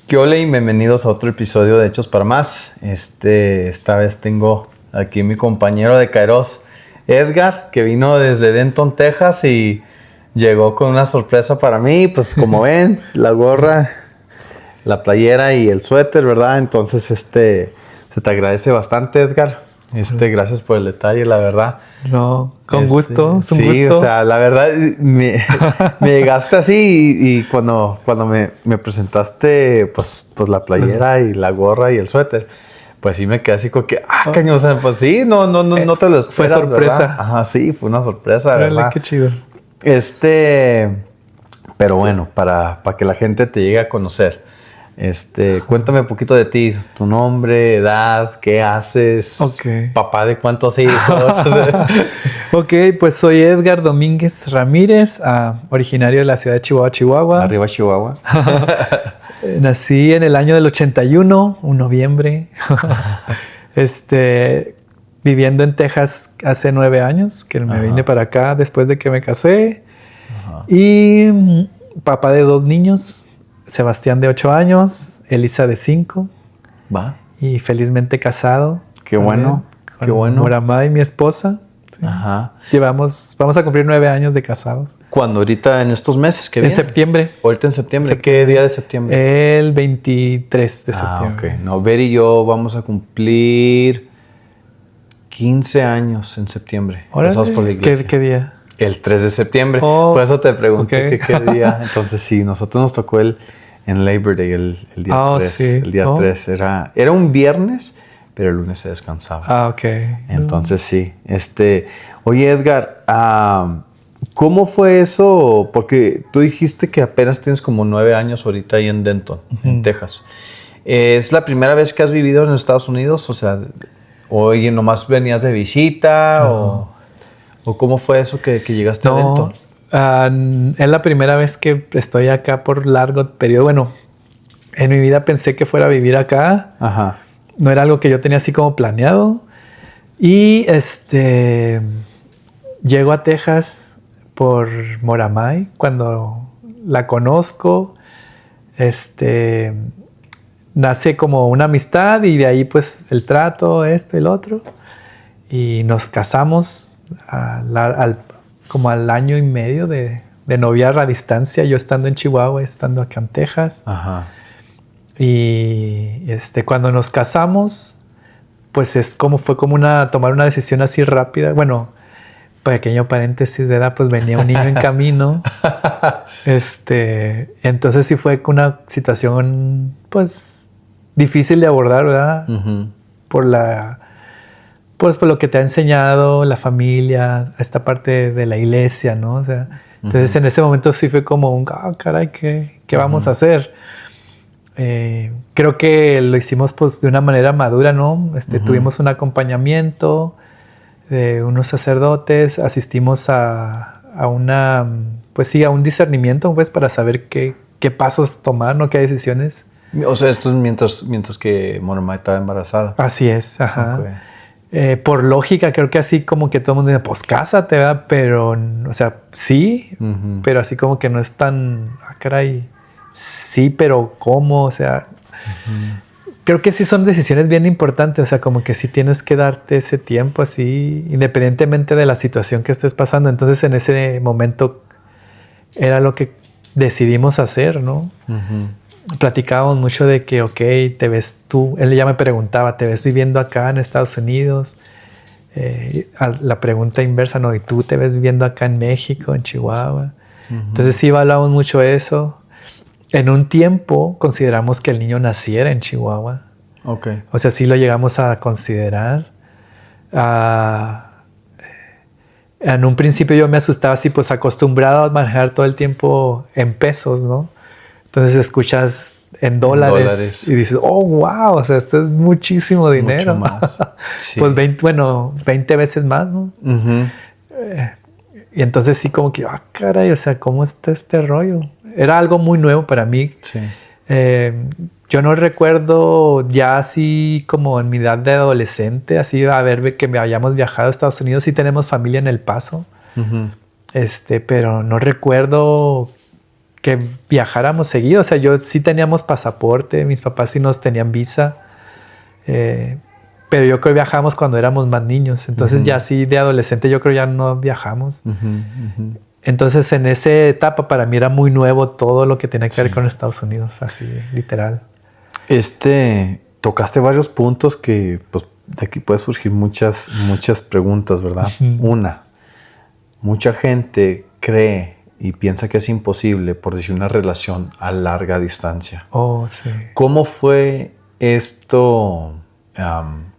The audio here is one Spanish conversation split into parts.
¿Qué hola y bienvenidos a otro episodio de Hechos para Más? Esta vez tengo aquí mi compañero de Kairos, Edgar, que vino desde Denton, Texas y llegó con una sorpresa para mí. Pues como ven, la gorra, la playera y el suéter, ¿verdad? Entonces, se te agradece bastante, Edgar. Gracias por el detalle, la verdad. No, con gusto, es un sí, gusto. O sea, la verdad, me llegaste así y cuando me presentaste, pues la playera y la gorra y el suéter, pues sí me quedé así como que, caño, o sea, pues sí, no te lo esperas, fue sorpresa. ¿verdad? Ajá, sí, fue una sorpresa, Órale, ¿verdad? qué chido. Pero bueno, para que la gente te llegue a conocer. Cuéntame un poquito de ti, tu nombre, edad, qué haces, papá de cuántos hijos. Ok, pues soy Edgar Domínguez Ramírez, originario de la ciudad de Chihuahua, Chihuahua. Arriba Chihuahua. Nací en el año del 81, un noviembre. Viviendo en Texas hace 9 años, que me vine para acá después de que me casé. Ajá. Y papá de 2 niños. Sebastián de 8 años, Elisa de 5. Va. Y felizmente casado. Qué bueno, qué bueno. Moramay, mi esposa. Sí. Ajá. Vamos a cumplir 9 años de casados. ¿Cuándo? ¿Ahorita en estos meses que vienen? En septiembre. ¿Ahorita en septiembre? ¿Qué día de septiembre? El 23 de septiembre. Ok. No, Ver y yo vamos a cumplir 15 años en septiembre. Casados por la iglesia. ¿Qué día? El 3 de septiembre. Por eso te pregunté qué día. Entonces sí, nosotros nos tocó en Labor Day el día 3. Sí. El día 3 era un viernes, pero el lunes se descansaba. Ok. Entonces sí. Oye, Edgar, ¿cómo fue eso? Porque tú dijiste que apenas tienes como 9 años ahorita ahí en Denton, en Texas. ¿Es la primera vez que has vivido en los Estados Unidos? O sea, oye, ¿nomás venías de visita o cómo fue eso que llegaste a Denton? Es la primera vez que estoy acá por largo periodo. Bueno, en mi vida pensé que fuera a vivir acá. Ajá. No era algo que yo tenía así como planeado. Y llego a Texas por Moramay. Cuando la conozco, nace como una amistad y de ahí pues el trato, esto y lo otro. Y nos casamos como al año y medio de noviazgo a distancia, yo estando en Chihuahua, estando acá en Texas. Ajá. Y cuando nos casamos, pues fue como tomar una decisión así rápida. Bueno, pequeño paréntesis de edad, pues venía un niño en camino. Entonces sí fue una situación pues difícil de abordar, ¿verdad? Uh-huh. Por lo que te ha enseñado la familia, esta parte de la iglesia, ¿no? O sea, entonces en ese momento sí fue como caray, ¿qué vamos a hacer? Creo que lo hicimos pues de una manera madura, ¿no? Tuvimos un acompañamiento de unos sacerdotes, asistimos a un discernimiento, pues, para saber qué pasos tomar, ¿no? Qué decisiones. O sea, esto es mientras que Moramay estaba embarazada. Así es, ajá. Okay. Por lógica, creo que así como que todo el mundo dice, pues cásate, ¿verdad? Pero, o sea, sí, pero así como que no es tan, caray, sí, pero ¿cómo? O sea, creo que sí son decisiones bien importantes, o sea, como que sí tienes que darte ese tiempo así, independientemente de la situación que estés pasando. Entonces, en ese momento era lo que decidimos hacer, ¿no? Platicábamos mucho de que, te ves tú, él ya me preguntaba, ¿te ves viviendo acá en Estados Unidos? La pregunta inversa, ¿no? ¿Y tú te ves viviendo acá en México, en Chihuahua? Entonces sí hablábamos mucho de eso. En un tiempo consideramos que el niño naciera en Chihuahua. Okay. O sea, sí lo llegamos a considerar. En un principio yo me asustaba así, pues acostumbrado a manejar todo el tiempo en pesos, ¿no? Entonces escuchas en dólares y dices, oh, wow, o sea, esto es muchísimo dinero. Mucho más. Sí. Pues 20 veces más, ¿no? Y entonces sí como que, caray, o sea, ¿cómo está este rollo? Era algo muy nuevo para mí. Sí. Yo no recuerdo ya así como en mi edad de adolescente, así que hayamos viajado a Estados Unidos. Sí tenemos familia en El Paso, pero no recuerdo que viajáramos seguido. O sea, yo sí teníamos pasaporte, mis papás sí nos tenían visa. Pero yo creo que viajamos cuando éramos más niños. Entonces ya así de adolescente yo creo ya no viajamos. Entonces en esa etapa para mí era muy nuevo todo lo que tenía que ver con Estados Unidos, así literal. Tocaste varios puntos que pues de aquí puede surgir muchas preguntas, ¿verdad? Una, mucha gente cree y piensa que es imposible, por decir, una relación a larga distancia. Oh, sí. ¿Cómo fue esto?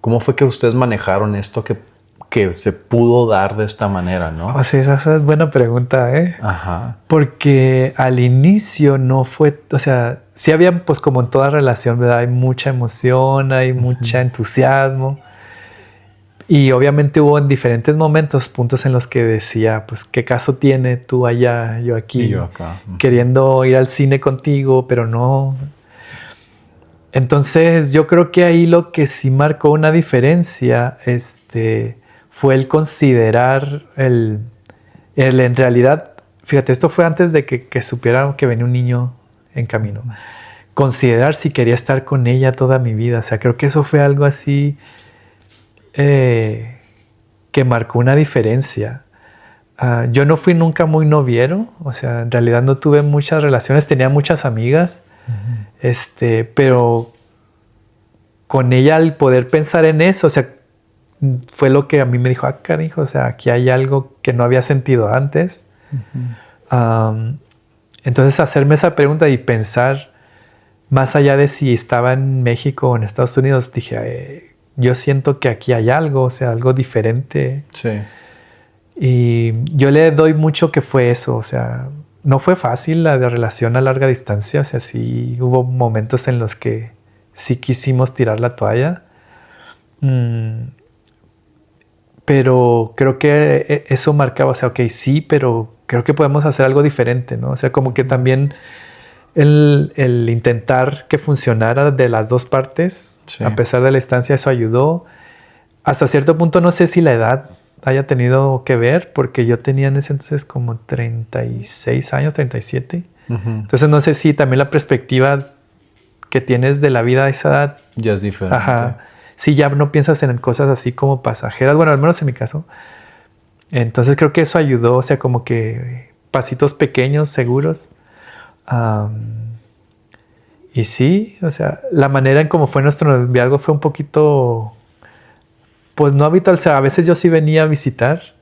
¿Cómo fue que ustedes manejaron esto que se pudo dar de esta manera, no? Oh, sí, esa es buena pregunta, ¿eh? Ajá. Porque al inicio no fue, o sea, sí había, pues como en toda relación, ¿verdad? Hay mucha emoción, hay mucho entusiasmo. Y obviamente hubo en diferentes momentos puntos en los que decía, pues, ¿qué caso tiene tú allá, yo aquí? Y yo acá. Queriendo ir al cine contigo, pero no. Entonces yo creo que ahí lo que sí marcó una diferencia fue el considerar el en realidad, fíjate, esto fue antes de que supieran que venía un niño en camino. Considerar si quería estar con ella toda mi vida. O sea, creo que eso fue algo así que marcó una diferencia. Yo no fui nunca muy noviero. O sea, en realidad no tuve muchas relaciones. Tenía muchas amigas. Pero con ella al poder pensar en eso, o sea, fue lo que a mí me dijo, cariño, o sea, aquí hay algo que no había sentido antes. Entonces hacerme esa pregunta y pensar más allá de si estaba en México o en Estados Unidos, dije, yo siento que aquí hay algo, o sea, algo diferente. Sí. Y yo le doy mucho que fue eso, o sea, no fue fácil la de relación a larga distancia. O sea, sí hubo momentos en los que sí quisimos tirar la toalla. Pero creo que eso marcaba, o sea, ok, sí, pero creo que podemos hacer algo diferente, ¿no? O sea, como que también el intentar que funcionara de las dos partes, sí, a pesar de la distancia, eso ayudó. Hasta cierto punto no sé si la edad haya tenido que ver, porque yo tenía en ese entonces como 36 años, 37. Entonces no sé si también la perspectiva que tienes de la vida a esa edad ya es diferente. Ajá. Sí, ya no piensas en cosas así como pasajeras. Bueno, al menos en mi caso. Entonces creo que eso ayudó, o sea, como que pasitos pequeños, seguros. Y sí, o sea, la manera en cómo fue nuestro noviazgo fue un poquito, pues no habitual. O sea, a veces yo sí venía a visitar,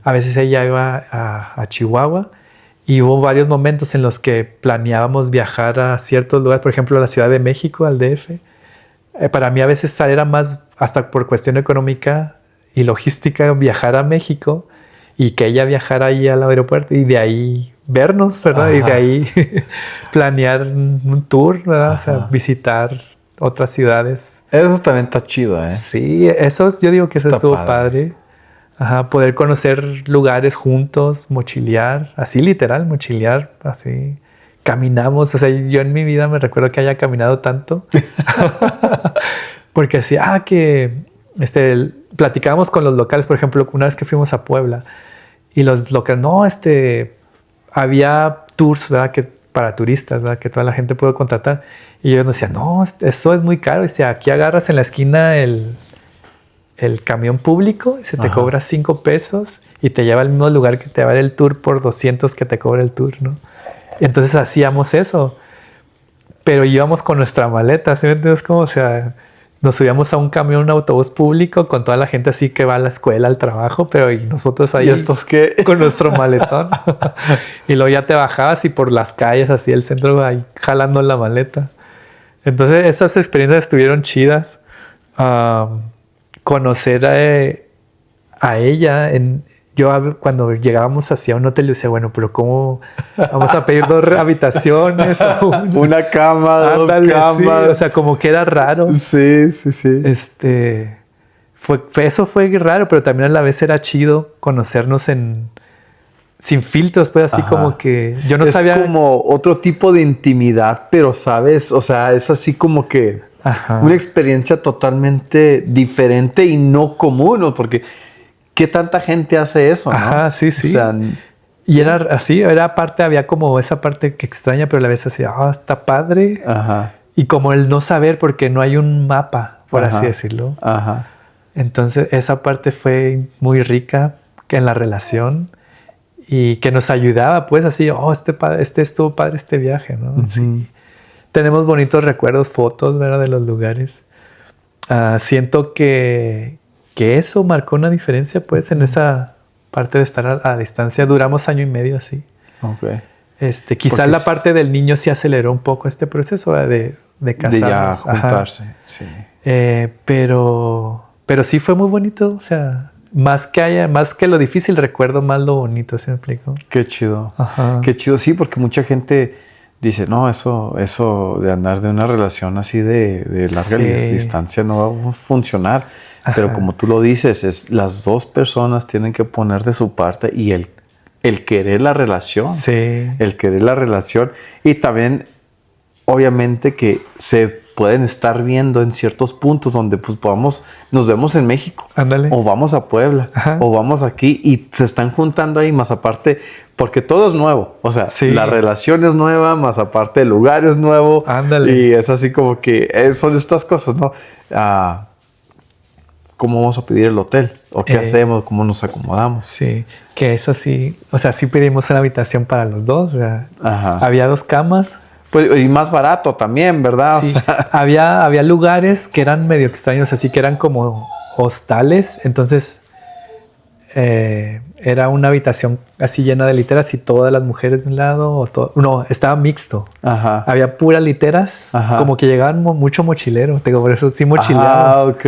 a veces ella iba a Chihuahua, y hubo varios momentos en los que planeábamos viajar a ciertos lugares, por ejemplo, a la Ciudad de México, al DF. Para mí a veces era más, hasta por cuestión económica y logística, viajar a México y que ella viajara ahí al aeropuerto y de ahí vernos, ¿verdad? Ajá. Y de ahí planear un tour, ¿verdad? Ajá. O sea, visitar otras ciudades. Eso también está chido, ¿eh? Sí, eso yo digo que eso estuvo padre. Ajá, poder conocer lugares juntos, mochilear, así literal, mochilear, así. Caminamos, o sea, yo en mi vida me recuerdo que haya caminado tanto. Porque así, que platicábamos con los locales, por ejemplo, una vez que fuimos a Puebla, y los locales, había tours, ¿verdad? Que para turistas, ¿verdad? Que toda la gente puede contratar. Y ellos nos decían, no, eso es muy caro. Dice, aquí agarras en la esquina el camión público y se te cobra 5 pesos y te lleva al mismo lugar que te va a dar el tour por 200 que te cobra el tour, ¿no? Entonces hacíamos eso, pero íbamos con nuestra maleta, ¿sí me entiendes? Como, o sea, nos subíamos a un camión, un autobús público con toda la gente así que va a la escuela, al trabajo, pero y nosotros ahí, ¿y estos qué? Con nuestro maletón. Y luego ya te bajabas y por las calles, así el centro, ahí jalando la maleta. Entonces esas experiencias estuvieron chidas. Conocer a ella yo cuando llegábamos hacia un hotel, yo decía, bueno, pero ¿cómo vamos a pedir 2 habitaciones? Una cama, 2 camas. Sí, o sea, como que era raro. Sí. Eso fue raro, pero también a la vez era chido conocernos sin filtros, pues así. Ajá. Como que yo no sabía. Es como otro tipo de intimidad, pero sabes, o sea, es así como que ajá, una experiencia totalmente diferente y no común, ¿no? Porque ¿qué tanta gente hace eso, no? Ajá, sí. O sea, Y era así, era parte, había como esa parte que extraña, pero a la vez así, está padre. Ajá. Y como el no saber porque no hay un mapa, por Ajá. así decirlo. Ajá. Entonces esa parte fue muy rica en la relación y que nos ayudaba pues así, estuvo padre este viaje, ¿no? Uh-huh. Sí. Tenemos bonitos recuerdos, fotos, ¿verdad? De los lugares. Siento que eso marcó una diferencia pues en esa parte de estar a distancia. Duramos 1 año y medio así. Okay. Quizás la parte del niño sí aceleró un poco este proceso de casarnos. De ya juntarse, sí. Pero sí fue muy bonito, o sea, más que lo difícil, recuerdo más lo bonito, ¿sí me explico? Qué chido. Ajá. Qué chido, sí, porque mucha gente dice, no, eso de andar de una relación así de larga distancia no va a funcionar. Ajá. Pero como tú lo dices, las dos personas tienen que poner de su parte y el querer la relación. Sí. El querer la relación. Y también, obviamente, que se pueden estar viendo en ciertos puntos donde pues nos vemos en México. Ándale. O vamos a Puebla. Ajá. O vamos aquí y se están juntando ahí, más aparte, porque todo es nuevo. O sea, la relación es nueva, más aparte el lugar es nuevo. Ándale. Y es así como que son estas cosas, ¿no? ¿Cómo vamos a pedir el hotel? ¿O qué hacemos? ¿Cómo nos acomodamos? Sí, que eso sí, o sea, sí pedimos una habitación para los dos. O sea, había 2 camas. Pues, y más barato también, ¿verdad? Sí. O sea, había lugares que eran medio extraños, así que eran como hostales. Entonces, era una habitación así llena de literas y todas las mujeres de un lado. No, estaba mixto. Ajá. Había puras literas, como que llegaban mucho mochilero. Por eso sí mochileamos. Ok.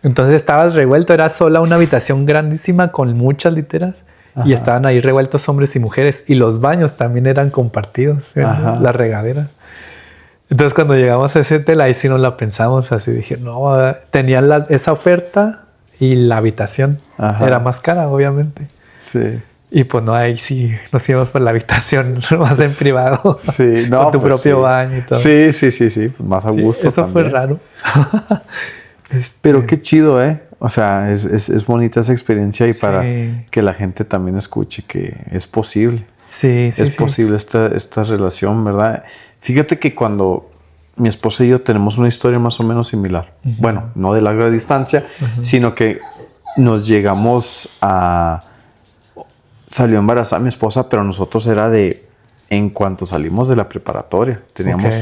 Entonces estabas revuelto, era sola una habitación grandísima con muchas literas. Ajá. Y estaban ahí revueltos hombres y mujeres. Y los baños también eran compartidos, la regadera. Entonces cuando llegamos a ese hotel, ahí sí nos la pensamos. Así dije, no, tenían esa oferta y la habitación. Ajá. Era más cara, obviamente. Sí. Y pues no, ahí sí nos íbamos por la habitación más en privado. Sí, no, con tu propio baño y todo. Sí, pues más a gusto. Eso también. fue raro. Pero qué chido, ¿eh? O sea, es bonita esa experiencia y para que la gente también escuche que es posible. Sí. Es posible esta relación, ¿verdad? Fíjate que cuando mi esposa y yo tenemos una historia más o menos similar. Uh-huh. Bueno, no de larga distancia, sino que nos llegamos a... Salió embarazada mi esposa, pero nosotros era en cuanto salimos de la preparatoria. Teníamos...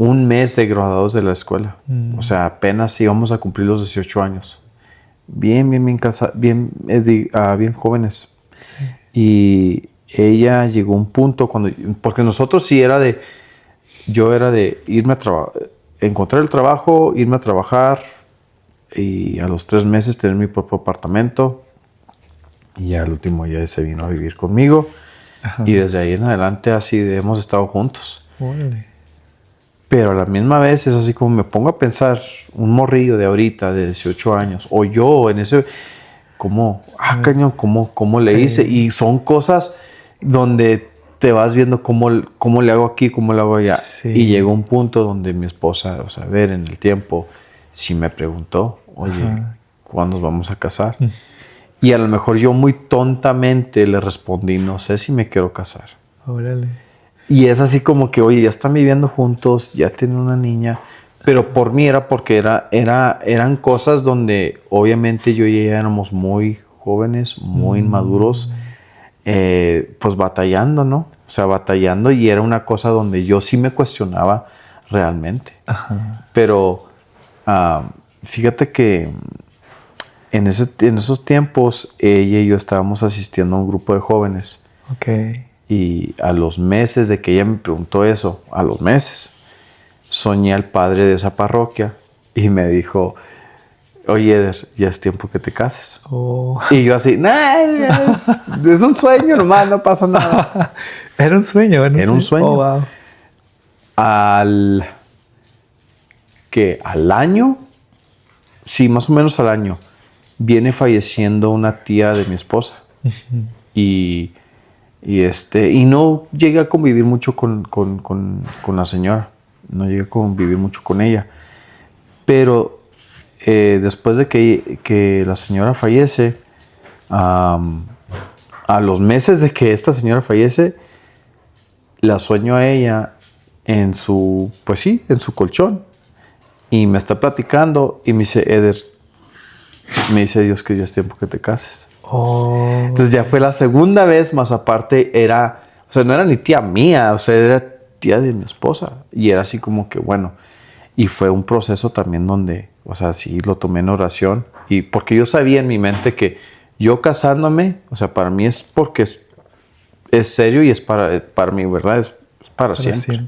1 mes de graduados de la escuela. O sea, apenas íbamos a cumplir los 18 años. Bien jóvenes. Sí. Y ella llegó a un punto porque nosotros sí yo era de irme a trabajar, encontrar el trabajo, irme a trabajar y a los 3 meses tener mi propio apartamento. Y al último ya se vino a vivir conmigo. Ajá. Y desde ahí en adelante así hemos estado juntos. Órale. Pero a la misma vez es así como me pongo a pensar, un morrillo de ahorita, de 18 años, o yo en ese, ¿cómo le hice? Y son cosas donde te vas viendo cómo le hago aquí, cómo le hago allá. Sí. Y llegó un punto donde mi esposa, o sea, ver en el tiempo, sí me preguntó, oye, ¿cuándo nos vamos a casar? Y a lo mejor yo muy tontamente le respondí, no sé si me quiero casar. Órale. Y es así como que, oye, ya están viviendo juntos, ya tienen una niña. Pero por mí era porque eran cosas donde obviamente yo y ella éramos muy jóvenes, muy inmaduros, pues batallando, ¿no? O sea, batallando y era una cosa donde yo sí me cuestionaba realmente. Ajá. Pero fíjate que en esos tiempos ella y yo estábamos asistiendo a un grupo de jóvenes. Ok. Y a los meses de que ella me preguntó eso, a los meses, soñé al padre de esa parroquia y me dijo, oye, Eder, ya es tiempo que te cases. Oh. Y yo así, es un sueño nomás, no pasa nada. Era un sueño. Era un sueño. Oh, wow. Al año, sí, más o menos al año, viene falleciendo una tía de mi esposa. Uh-huh. Y no llegué a convivir mucho con la señora. No llegué a convivir mucho con ella. Pero después de que la señora fallece, a los meses de que esta señora fallece, la sueño a ella en su, pues sí, en su colchón. Y me está platicando y me dice, Eder, me dice Dios que ya es tiempo que te cases. Oh. Entonces ya fue la segunda vez, más aparte era, o sea, no era ni tía mía, o sea, era tía de mi esposa. Y era así como que, bueno, y fue un proceso también donde, o sea, sí lo tomé en oración. Y porque yo sabía en mi mente que yo casándome, o sea, para mí es porque es serio y es para mí, ¿verdad? Es para siempre.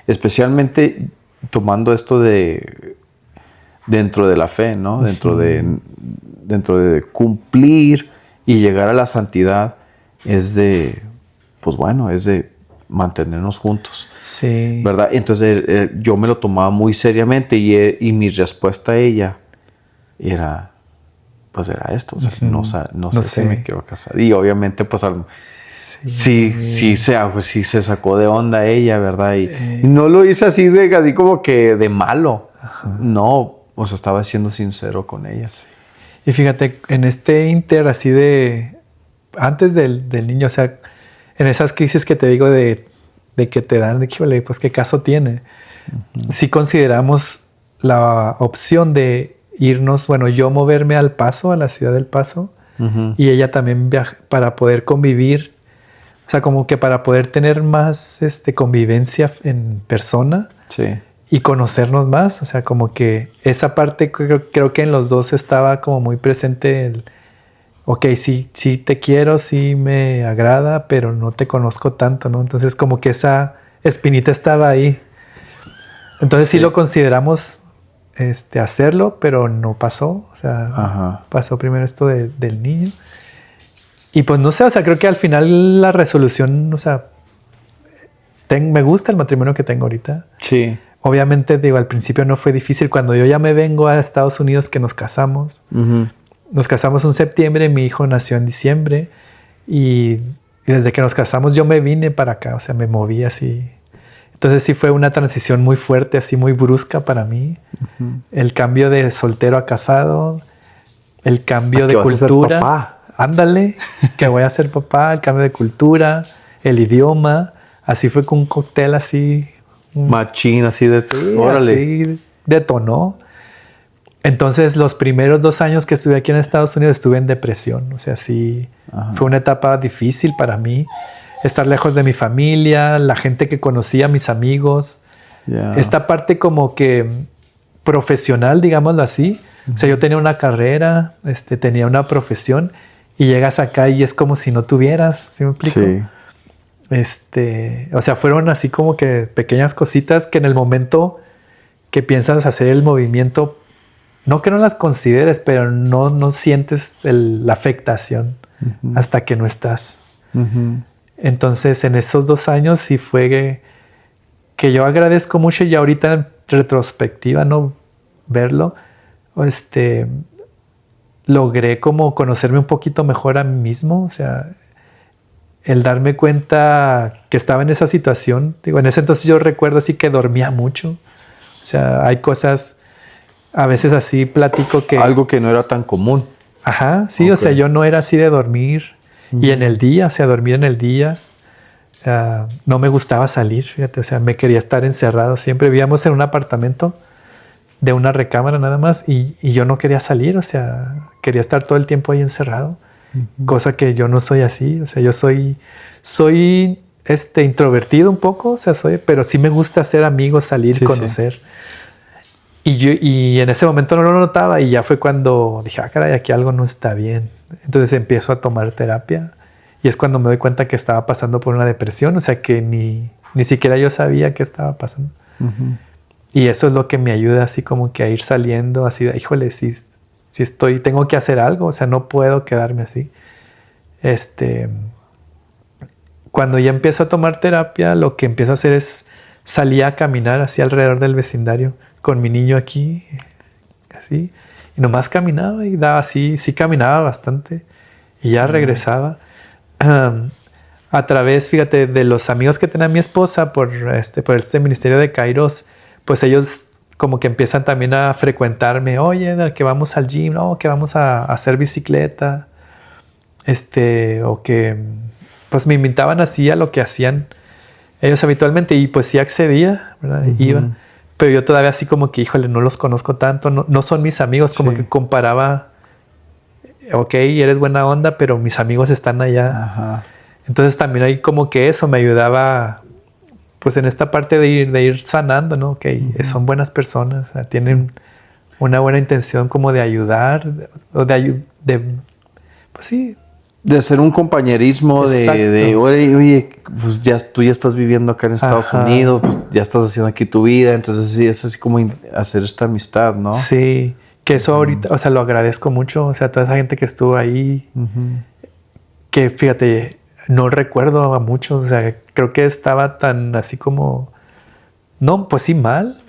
Especialmente tomando esto de dentro de la fe, ¿no? Dentro de cumplir y llegar a la santidad es de, pues bueno, es de mantenernos juntos. Sí. ¿Verdad? Entonces yo me lo tomaba muy seriamente y mi respuesta a ella era, pues era esto, o sea, no sé si me quiero casar. Y obviamente, pues sí se sacó de onda ella, ¿verdad? Y no lo hice así como que de malo. Ajá. No, o sea, estaba siendo sincero con ella. Sí. Y fíjate, en este inter así de, antes del niño, o sea, en esas crisis que te digo de que te dan, híjole, pues qué caso tiene. Si consideramos la opción de irnos, bueno, yo moverme al Paso, a la ciudad del Paso, y ella también para poder convivir, o sea, como que para poder tener más convivencia en persona. Sí. Y conocernos más, o sea, como que esa parte creo que en los dos estaba como muy presente el, ok, sí te quiero, sí me agrada, pero no te conozco tanto, ¿no? Entonces como que esa espinita estaba ahí. Entonces sí lo consideramos hacerlo, pero no pasó, o sea, pasó primero esto del niño. Y pues no sé, o sea, creo que al final la resolución, o sea, me gusta el matrimonio que tengo ahorita. Sí. Obviamente, digo, al principio no fue difícil. Cuando yo ya me vengo a Estados Unidos, que nos casamos. Nos casamos en septiembre, mi hijo nació en diciembre. Y desde que nos casamos yo me vine para acá, o sea, me moví así. Entonces sí fue una transición muy fuerte, así muy brusca para mí. El cambio de soltero a casado, el cambio de cultura. Vas a ser papá. Ándale, que voy a ser papá, el cambio de cultura, el idioma. Así fue con un cóctel así... Machín, así de... Sí, órale. Así detonó. Entonces, los primeros 2 años que estuve aquí en Estados Unidos estuve en depresión. O sea, sí, fue una etapa difícil para mí. Estar lejos de mi familia, la gente que conocía, mis amigos. Yeah. Esta parte como que profesional, digámoslo así. O sea, yo tenía una carrera, tenía una profesión y llegas acá y es como si no tuvieras, ¿sí me explico? Sí. O sea, fueron así como que pequeñas cositas que en el momento que piensas hacer el movimiento, no que no las consideres, pero no sientes la afectación hasta que no estás. Entonces, en esos 2 años sí fue que yo agradezco mucho y ahorita en retrospectiva, ¿no? Verlo, logré como conocerme un poquito mejor a mí mismo, o sea, el darme cuenta que estaba en esa situación. Digo, en ese entonces yo recuerdo así que dormía mucho. O sea, hay cosas, a veces así platico que... Algo que no era tan común. Ajá, sí, okay. O sea, yo no era así de dormir. Y en el día, o sea, dormir en el día. No me gustaba salir, fíjate, o sea, me quería estar encerrado siempre. Vivíamos en un apartamento de una recámara nada más y yo no quería salir, o sea, quería estar todo el tiempo ahí encerrado. Cosa que yo no soy así, o sea, yo soy introvertido un poco, o sea, pero sí me gusta hacer amigos, salir, conocer. Sí. Y en ese momento no lo notaba y ya fue cuando dije, caray, aquí algo no está bien. Entonces empiezo a tomar terapia y es cuando me doy cuenta que estaba pasando por una depresión, o sea, que ni siquiera yo sabía qué estaba pasando. Y eso es lo que me ayuda así como que a ir saliendo, así de, híjole, si tengo que hacer algo, o sea, no puedo quedarme así. Cuando ya empiezo a tomar terapia, lo que empiezo a hacer es salir a caminar así alrededor del vecindario con mi niño aquí, así, y nomás caminaba y daba así, sí caminaba bastante y ya regresaba. A través, fíjate, de los amigos que tenía mi esposa por este ministerio de Kairos, pues ellos como que empiezan también a frecuentarme. Oye, que vamos al gym, no, que vamos a hacer bicicleta. o que pues me invitaban así a lo que hacían ellos habitualmente y pues sí accedía, ¿verdad? Iba. Pero yo todavía así como que, híjole, no los conozco tanto, no son mis amigos, como que comparaba, ok, eres buena onda, pero mis amigos están allá. Ajá. Entonces también ahí como que eso me ayudaba, pues en esta parte de ir sanando, ¿no? Ok, son buenas personas, o sea, tienen una buena intención como de ayudar, o pues sí. De hacer un compañerismo de oye, pues tú ya estás viviendo acá en Estados Unidos, pues ya estás haciendo aquí tu vida, entonces sí, es así como hacer esta amistad, ¿no? Sí, que eso ahorita, o sea, lo agradezco mucho, o sea, toda esa gente que estuvo ahí, que fíjate, no recuerdo a muchos, o sea, creo que estaba tan así como, no, pues sí mal,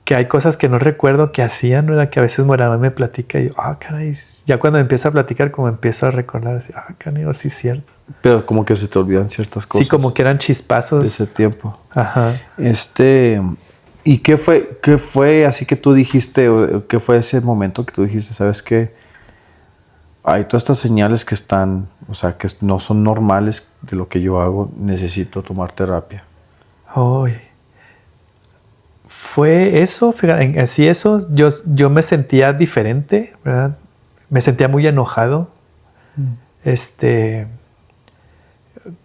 que hay cosas que no recuerdo que hacían, ¿verdad? Que a veces Moramay me platica y yo, caray, ya cuando empieza a platicar como empiezo a recordar, así, caray, sí es cierto. Pero como que se te olvidan ciertas cosas. Sí, como que eran chispazos. De ese tiempo. Ajá. ¿Y qué fue así que tú dijiste, qué fue ese momento que tú dijiste, sabes qué? Hay todas estas señales que están, o sea, que no son normales de lo que yo hago, necesito tomar terapia. Fue eso, fíjate, así eso, yo me sentía diferente, ¿verdad? Me sentía muy enojado,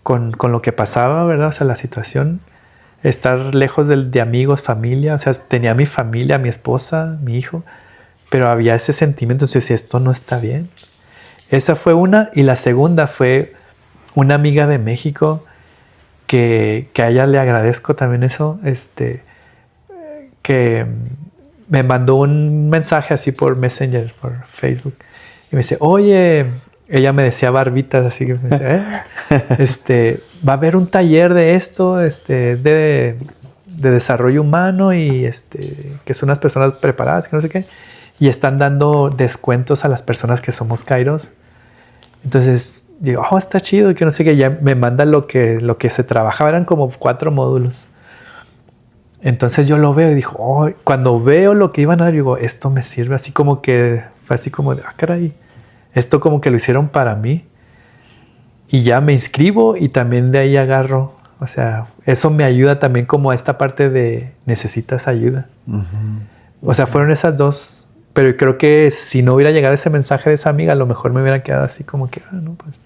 con lo que pasaba, ¿verdad? O sea, la situación, estar lejos de amigos, familia, o sea, tenía mi familia, mi esposa, mi hijo, pero había ese sentimiento, entonces esto no está bien. Esa fue una, y la segunda fue una amiga de México que a ella le agradezco también eso, que me mandó un mensaje así por Messenger, por Facebook, y me dice, oye, ella me decía barbitas, así que me decía, va a haber un taller de esto, de desarrollo humano y que son unas personas preparadas, que no sé qué, y están dando descuentos a las personas que somos Kairos. Entonces digo, está chido, y que no sé qué, ya me manda lo que se trabajaba, eran como 4 módulos. Entonces yo lo veo y digo, cuando veo lo que iban a dar, digo, esto me sirve, así como que fue así como de, caray, esto como que lo hicieron para mí. Y ya me inscribo y también de ahí agarro, o sea, eso me ayuda también como a esta parte de necesitas ayuda. O sea, fueron esas dos, pero creo que si no hubiera llegado ese mensaje de esa amiga, a lo mejor me hubiera quedado así como que, no, pues.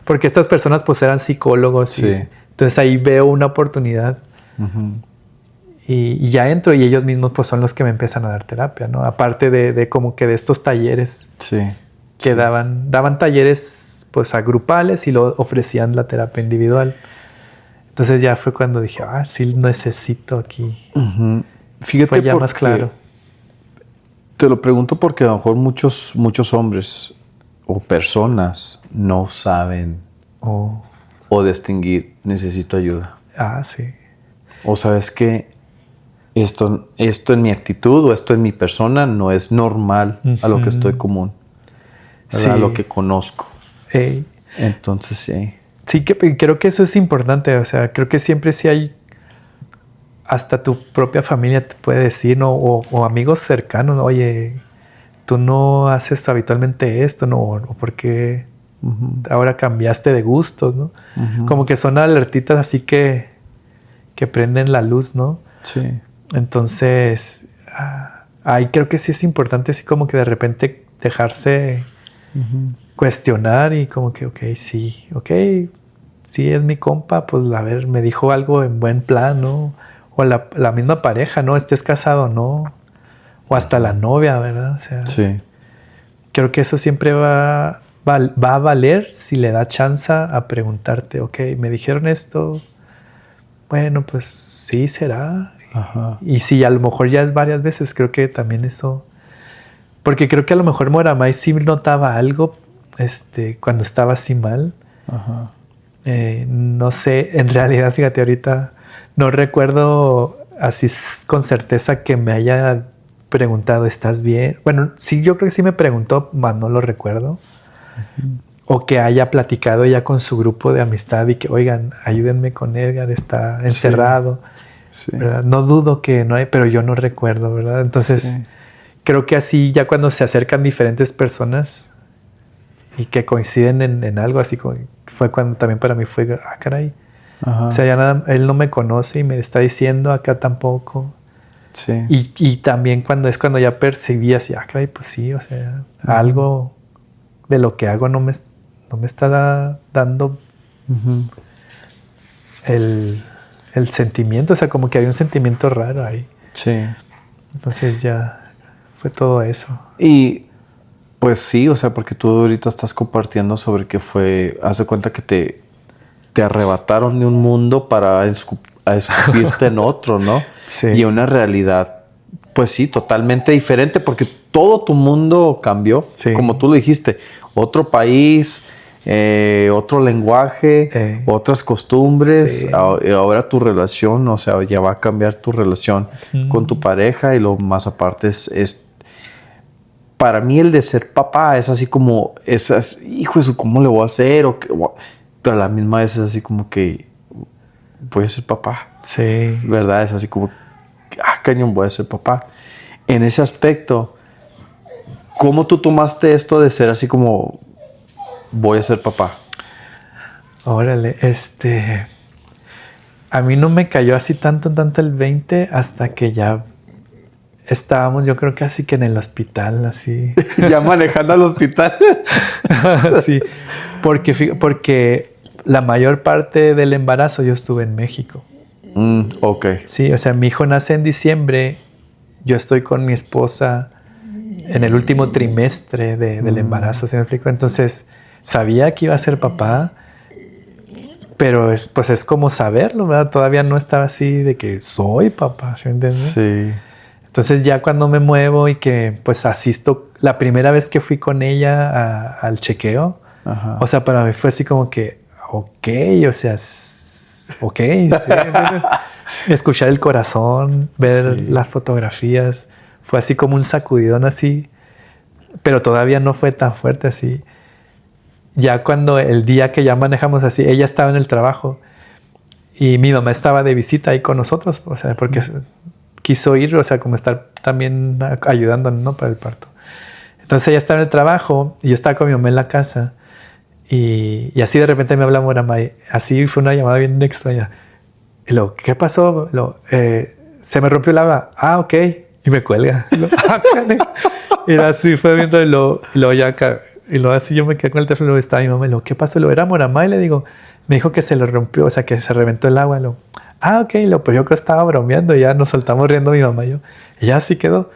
Porque estas personas pues eran psicólogos, y entonces ahí veo una oportunidad. Y ya entro y ellos mismos pues son los que me empiezan a dar terapia, ¿no? Aparte de como que de estos talleres que daban talleres pues agrupales y lo ofrecían la terapia individual. Entonces ya fue cuando dije, sí necesito aquí. Fíjate, fue ya más claro. Te lo pregunto porque a lo mejor muchos hombres o personas no saben o distinguir, necesito ayuda. Sí. O sabes que esto en mi actitud o esto en mi persona no es normal a lo que estoy común, a lo que conozco. Entonces sí. Sí, creo que eso es importante. O sea, creo que siempre sí hay, hasta tu propia familia te puede decir, ¿no? O amigos cercanos, oye, tú no haces habitualmente esto, ¿no? O ¿por qué ahora cambiaste de gustos, ¿no? Como que son alertitas así que prenden la luz, ¿no? Sí. Entonces, ahí creo que sí es importante así como que de repente dejarse cuestionar y como que, sí es mi compa, pues a ver, me dijo algo en buen plan, ¿no? O la misma pareja, ¿no? Estés casado, ¿no? O hasta la novia, ¿verdad? O sea, creo que eso siempre va a valer si le da chance a preguntarte, me dijeron esto, bueno, pues sí será. Y si a lo mejor ya es varias veces, creo que también eso, porque creo que a lo mejor Moramay sí notaba algo cuando estaba así mal. No sé, en realidad, fíjate, ahorita no recuerdo así con certeza que me haya preguntado, ¿estás bien? Bueno, sí, yo creo que sí me preguntó, mas no lo recuerdo. O que haya platicado ella con su grupo de amistad y que, oigan, ayúdenme con Edgar, está encerrado. ¿Verdad? No dudo que no hay, pero yo no recuerdo, ¿verdad? Entonces, creo que así ya cuando se acercan diferentes personas y que coinciden en algo así como fue cuando también para mí fue, caray. Ajá. O sea, ya nada, él no me conoce y me está diciendo acá tampoco. Sí. Y también cuando ya percibí así, caray, pues sí, o sea, algo de lo que hago no me está dando el sentimiento, o sea, como que había un sentimiento raro ahí. Sí. Entonces ya fue todo eso. Y pues sí, o sea, porque tú ahorita estás compartiendo sobre que fue, haz de cuenta que te arrebataron de un mundo para escupirte en otro, ¿no? Sí. Y una realidad, pues sí, totalmente diferente, porque todo tu mundo cambió, Sí. como tú lo dijiste, otro país, otro lenguaje, otras costumbres, Sí. ahora tu relación, o sea, ya va a cambiar tu relación con tu pareja y lo más aparte es para mí el de ser papá es así como, hijo de su, ¿cómo le voy a hacer? Pero a la misma vez es así como que voy a ser papá. Sí. ¿Verdad? Es así como, cañón, voy a ser papá. En ese aspecto, ¿cómo tú tomaste esto de ser así como, voy a ser papá? Órale, a mí no me cayó así tanto el 20 hasta que ya estábamos, yo creo casi que en el hospital, así. Ya manejando al hospital. Sí, porque la mayor parte del embarazo yo estuve en México. Ok. Sí, o sea, mi hijo nace en diciembre, yo estoy con mi esposa en el último trimestre del embarazo, ¿sí me explico? Entonces, sabía que iba a ser papá, pero pues es como saberlo, ¿verdad? Todavía no estaba así de que soy papá, ¿sí me entiendes? Sí. Entonces ya cuando me muevo y que pues asisto, la primera vez que fui con ella al chequeo, Ajá. o sea, para mí fue así como que, ok, o sea, ok, sí, escuchar el corazón, ver las fotografías, fue así como un sacudidón así, pero todavía no fue tan fuerte así. Ya cuando el día que ya manejamos así, ella estaba en el trabajo y mi mamá estaba de visita ahí con nosotros, o sea, porque quiso ir, o sea, como estar también ayudándonos, ¿no? Para el parto. Entonces ella estaba en el trabajo y yo estaba con mi mamá en la casa y así de repente me habla Moramay. Así fue una llamada bien extraña. Y luego, ¿qué pasó? Se me rompió el habla. Ok. Y me cuelga. Y así fue viendo y luego ya acá. Y luego así yo me quedé con el teléfono y luego estaba mi mamá. Y luego, ¿qué pasó? Lo era Moramay. Le digo, me dijo que se le rompió, o sea, que se reventó el agua. Ok. Pues yo creo que estaba bromeando y ya nos soltamos riendo mi mamá y yo. Y ya así quedó.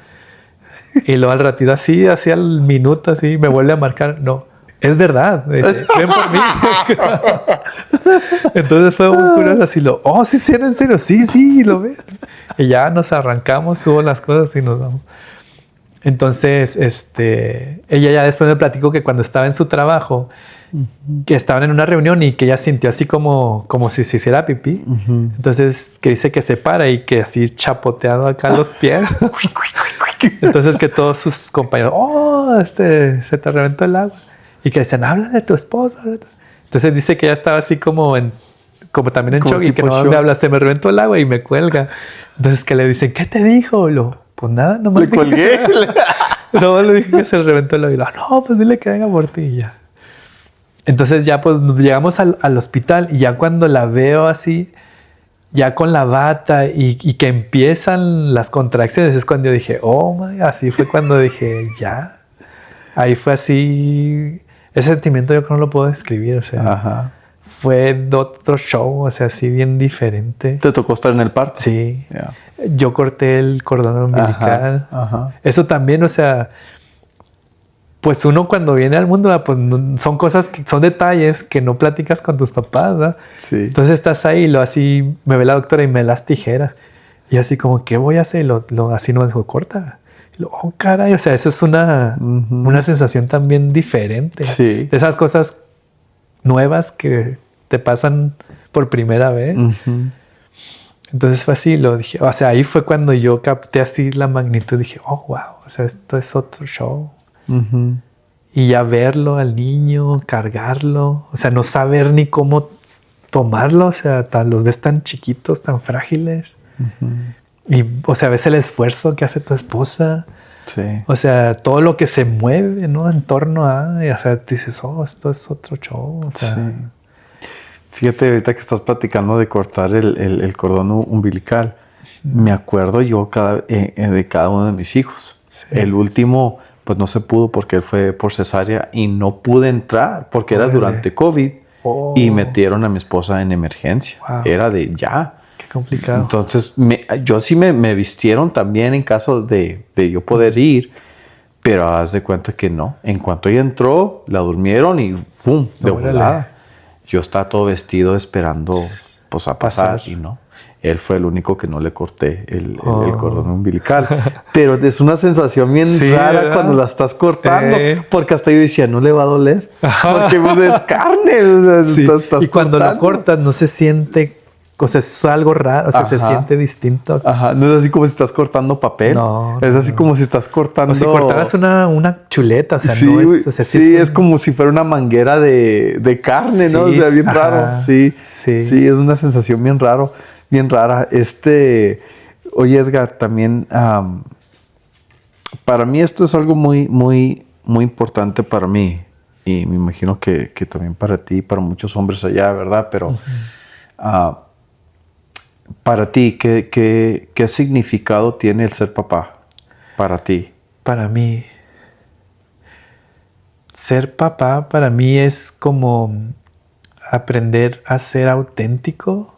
Y luego al ratito así al minuto así me vuelve a marcar. No, es verdad. Me dice, ven por mí. Entonces fue muy curioso así. Sí, en serio. Sí, lo ves. Y ya nos arrancamos, subo las cosas y nos vamos. Entonces, ella ya después me platicó que cuando estaba en su trabajo, que estaban en una reunión y que ella sintió así como si se hiciera pipí. Entonces, que dice que se para y que así chapoteado acá los pies. Entonces, que todos sus compañeros, se te reventó el agua. Y que dicen, habla de tu esposa. Entonces, dice que ella estaba así como también en shock y que no me habla, se me reventó el agua y me cuelga. Entonces, que le dicen, ¿qué te dijo? Pues nada, nomás le colgué. No, le dije que se le reventó el agua. No, pues dile que venga por ti y ya. Entonces ya pues llegamos al hospital y ya cuando la veo así, ya con la bata y que empiezan las contracciones, es cuando yo dije, así fue cuando dije, ya. Ahí fue así, ese sentimiento yo creo que no lo puedo describir, o sea, fue de otro show, o sea, así bien diferente. ¿Te tocó estar en el parto? Sí. Yeah. Yo corté el cordón umbilical. Eso también, o sea, pues uno cuando viene al mundo, pues son cosas, son detalles que no platicas con tus papás, ¿verdad? Sí. Entonces estás ahí y así me ve la doctora y me las tijeras. Y así como, ¿qué voy a hacer? Así no me dijo, corta. Caray, o sea, eso es una sensación también diferente. Sí. De esas cosas nuevas que te pasan por primera vez. Entonces fue así, lo dije, o sea, ahí fue cuando yo capté así la magnitud. Dije, wow, o sea, esto es otro show. Y ya verlo al niño, cargarlo, o sea, no saber ni cómo tomarlo, o sea, los ves tan chiquitos, tan frágiles. Y, o sea, ves el esfuerzo que hace tu esposa. Sí. O sea, todo lo que se mueve, ¿no? En torno a, o sea, dices, esto es otro show. O sea, Sí. Fíjate, ahorita que estás platicando de cortar el cordón umbilical, me acuerdo yo de cada uno de mis hijos. Sí. El último, pues no se pudo porque él fue por cesárea y no pude entrar porque era durante COVID y metieron a mi esposa en emergencia. Wow. Era de ya. Qué complicado. Entonces, yo sí me vistieron también en caso de yo poder ir, pero haz de cuenta que no. En cuanto ella entró, la durmieron y ¡pum! De volada. Yo estaba todo vestido esperando pues a pasar y no. Él fue el único que no le corté el cordón umbilical. Pero es una sensación bien rara, ¿verdad? Cuando la estás cortando. Porque hasta yo decía, no le va a doler. Porque pues es carne. O sea, estás y cuando lo cortas no se siente... O sea, es algo raro, o sea, se siente distinto. Ajá, no es así como si estás cortando papel. No. Es así como si estás cortando... O si cortaras una chuleta, o sea, sí, no es... O sea, sí, es como si fuera una manguera de carne, ¿no? O sea, bien raro. Sí, es una sensación bien rara. Oye, Edgar, también... para mí esto es algo muy, muy, muy importante para mí. Y me imagino que también para ti, para muchos hombres allá, ¿verdad? Pero... para ti, ¿qué significado tiene el ser papá? Para ti. Para mí, ser papá para mí es como aprender a ser auténtico,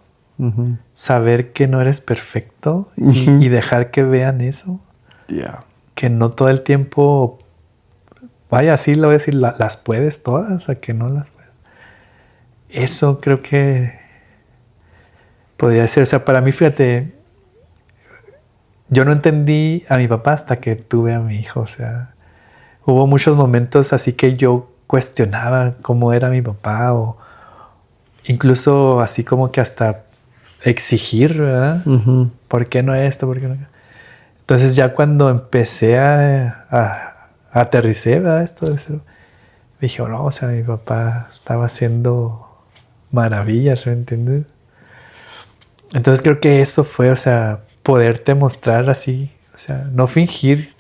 saber que no eres perfecto y dejar que vean eso. Yeah. Que no todo el tiempo, vaya, así lo voy a decir, las puedes todas, o sea, que no las puedes. Eso creo que podría ser, o sea, para mí, fíjate, yo no entendí a mi papá hasta que tuve a mi hijo, o sea, hubo muchos momentos así que yo cuestionaba cómo era mi papá o incluso así como que hasta exigir, ¿verdad? ¿Por qué no esto? ¿Por qué no? Entonces ya cuando empecé a aterricé, ¿verdad? Esto de ser, dije, no, o sea, mi papá estaba haciendo maravillas, ¿me entiendes? Entonces creo que eso fue, o sea, poderte mostrar así, o sea, no fingir,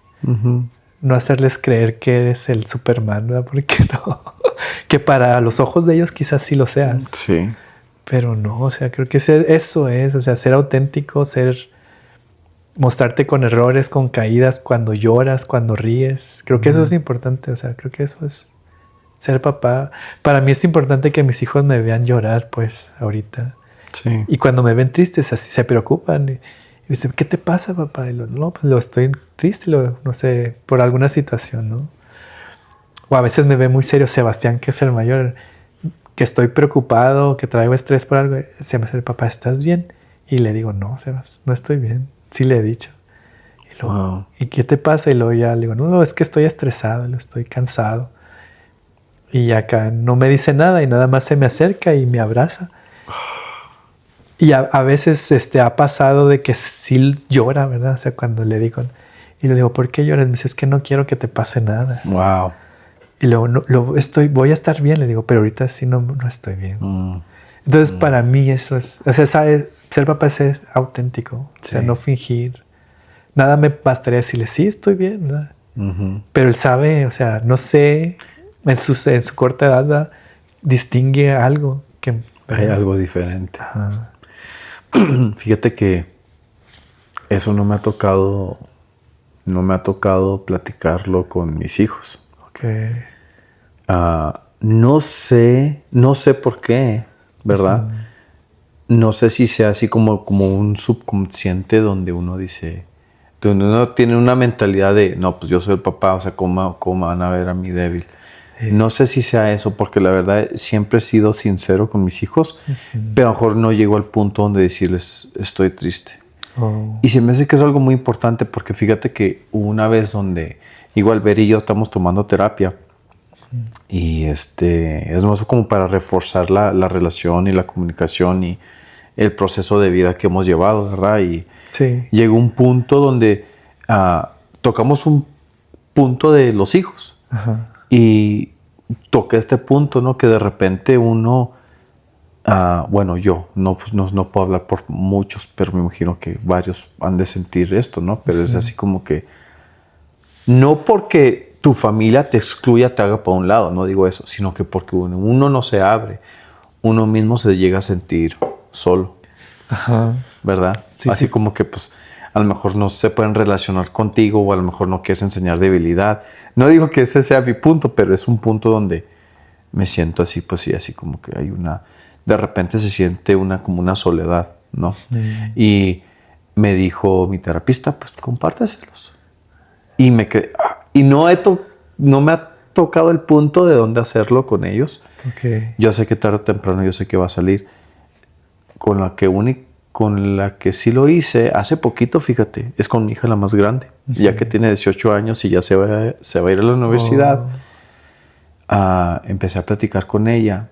no hacerles creer que eres el Superman, ¿verdad? Porque no, que para los ojos de ellos quizás sí lo seas. Sí. Pero no, o sea, creo que eso es, o sea, ser auténtico, mostrarte con errores, con caídas, cuando lloras, cuando ríes. Creo que eso es importante, o sea, creo que eso es ser papá. Para mí es importante que mis hijos me vean llorar, pues, ahorita. Sí. Y cuando me ven tristes, así se preocupan. Y dicen, ¿qué te pasa, papá? Y no, pues estoy triste, no sé, por alguna situación, ¿no? O a veces me ve muy serio Sebastián, que es el mayor, que estoy preocupado, que traigo estrés por algo. Se me dice, papá, ¿estás bien? Y le digo, no, Sebas, no estoy bien. Sí le he dicho. Y luego, ¿y qué te pasa? Y luego ya le digo, no, es que estoy estresado, estoy cansado. Y acá no me dice nada y nada más se me acerca y me abraza. Y a veces ha pasado de que sí llora, ¿verdad? O sea, cuando le digo, y le digo, ¿por qué lloras? Me dice, es que no quiero que te pase nada. Wow. Y luego, voy a estar bien, le digo, pero ahorita sí no estoy bien. Entonces, para mí eso es, o sea, ser papá es ser auténtico, o sea, no fingir. Nada me bastaría decirle, sí, estoy bien, ¿verdad? Pero él sabe, o sea, no sé, en su corta edad, ¿verdad? Distingue algo que... Hay algo diferente. Ajá. Fíjate que eso no me ha tocado platicarlo con mis hijos. Okay. No sé por qué, ¿verdad? No sé si sea así como un subconsciente donde uno dice, donde uno tiene una mentalidad de, no, pues yo soy el papá, o sea, ¿cómo van a ver a mi débil? No sé si sea eso, porque la verdad siempre he sido sincero con mis hijos, pero a lo mejor no llego al punto donde decirles estoy triste. Y se me hace que es algo muy importante, porque fíjate que hubo una vez donde igual Ver y yo estamos tomando terapia y es más como para reforzar la relación y la comunicación y el proceso de vida que hemos llevado, ¿verdad? Y llegó un punto donde tocamos un punto de los hijos. Y toqué este punto, ¿no? Que de repente uno, bueno, yo no puedo hablar por muchos, pero me imagino que varios han de sentir esto, ¿no? Pero es así como que No porque tu familia te excluya, te haga para un lado, no digo eso, sino que porque uno no se abre, uno mismo se llega a sentir solo. Ajá. ¿Verdad? Sí, Así sí. como que pues a lo mejor no se pueden relacionar contigo o a lo mejor no quieres enseñar debilidad. No digo que ese sea mi punto, pero es un punto donde me siento así, pues sí, así como que hay una... De repente se siente como una soledad, ¿no? Y me dijo mi terapista, pues compárteselos. Y me quedé... Y no me ha tocado el punto de dónde hacerlo con ellos. Okay. Yo sé que tarde o temprano yo sé que va a salir. Con la que sí lo hice hace poquito, fíjate, es con mi hija la más grande, ya que tiene 18 años y ya se va a ir a la universidad. Empecé a platicar con ella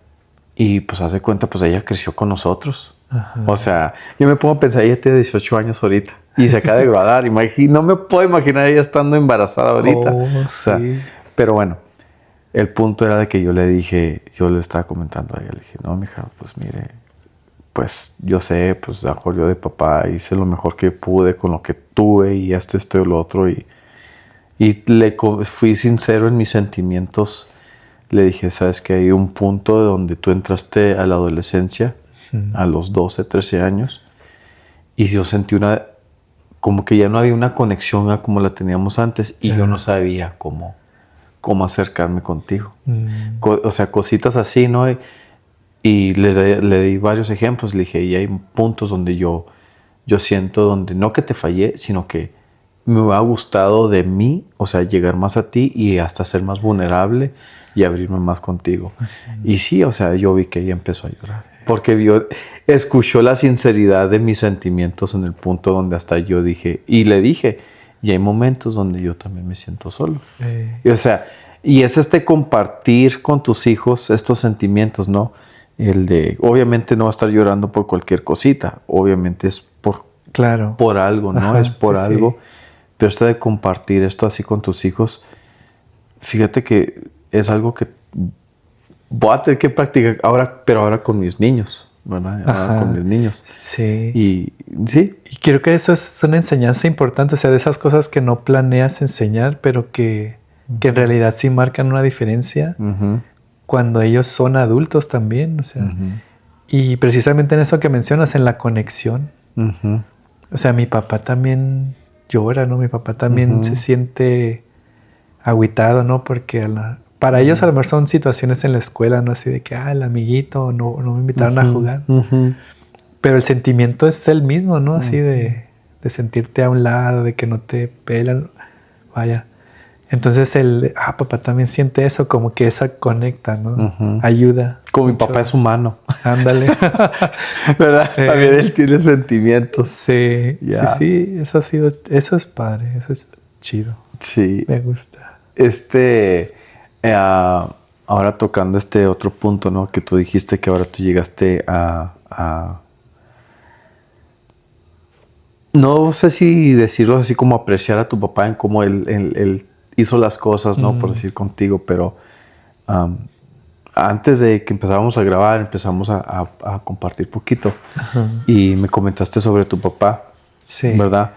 y pues hace cuenta, pues ella creció con nosotros. Ajá. O sea, yo me pongo a pensar, ella tiene 18 años ahorita y se acaba de graduar. No me puedo imaginar ella estando embarazada ahorita. O sea, sí. Pero bueno, el punto era de que yo le estaba comentando a ella, le dije, no, mija, pues mire, pues yo sé, pues a mejor yo de papá hice lo mejor que pude con lo que tuve y esto y lo otro. Y fui sincero en mis sentimientos. Le dije, sabes que hay un punto donde tú entraste a la adolescencia, a los 12, 13 años, y yo sentí como que ya no había una conexión como la teníamos antes y yo no sabía cómo acercarme contigo. O sea, cositas así, ¿no? Y le di varios ejemplos. Le dije, y hay puntos donde yo siento donde no que te fallé, sino que me ha gustado de mí, o sea, llegar más a ti y hasta ser más vulnerable y abrirme más contigo. Y sí, o sea, yo vi que ella empezó a llorar. Porque escuchó la sinceridad de mis sentimientos en el punto donde hasta yo dije, y le dije, y hay momentos donde yo también me siento solo. Y, o sea, y es compartir con tus hijos estos sentimientos, ¿no? El de, obviamente no va a estar llorando por cualquier cosita, obviamente es por algo, ¿no? Ajá, es por algo. Sí. Pero esto de compartir esto así con tus hijos, fíjate que es algo que voy a tener que practicar pero ahora con mis niños, ¿verdad? Ahora con mis niños. Sí. Y sí. Y creo que eso es una enseñanza importante, o sea, de esas cosas que no planeas enseñar, pero que en realidad sí marcan una diferencia cuando ellos son adultos también, o sea. Y precisamente en eso que mencionas, en la conexión. O sea, mi papá también llora, ¿no? Mi papá también se siente agüitado, ¿no? Porque para ellos a lo mejor son situaciones en la escuela, ¿no? Así de que, el amiguito, no me invitaron a jugar. Pero el sentimiento es el mismo, ¿no? Así de sentirte a un lado, de que no te pelan. Vaya. Entonces papá también siente eso, como que esa conecta, ¿no? Ayuda. Como mucho. Mi papá es humano. Ándale. ¿Verdad? También él tiene sentimientos. Sí, sí, eso es padre, eso es chido. Sí. Me gusta. Ahora tocando este otro punto, ¿no? Que tú dijiste que ahora tú llegaste a no sé si decirlo así como apreciar a tu papá en cómo él hizo las cosas, ¿no? Por decir contigo, pero antes de que empezáramos a grabar, empezamos a compartir poquito. Y me comentaste sobre tu papá, ¿verdad?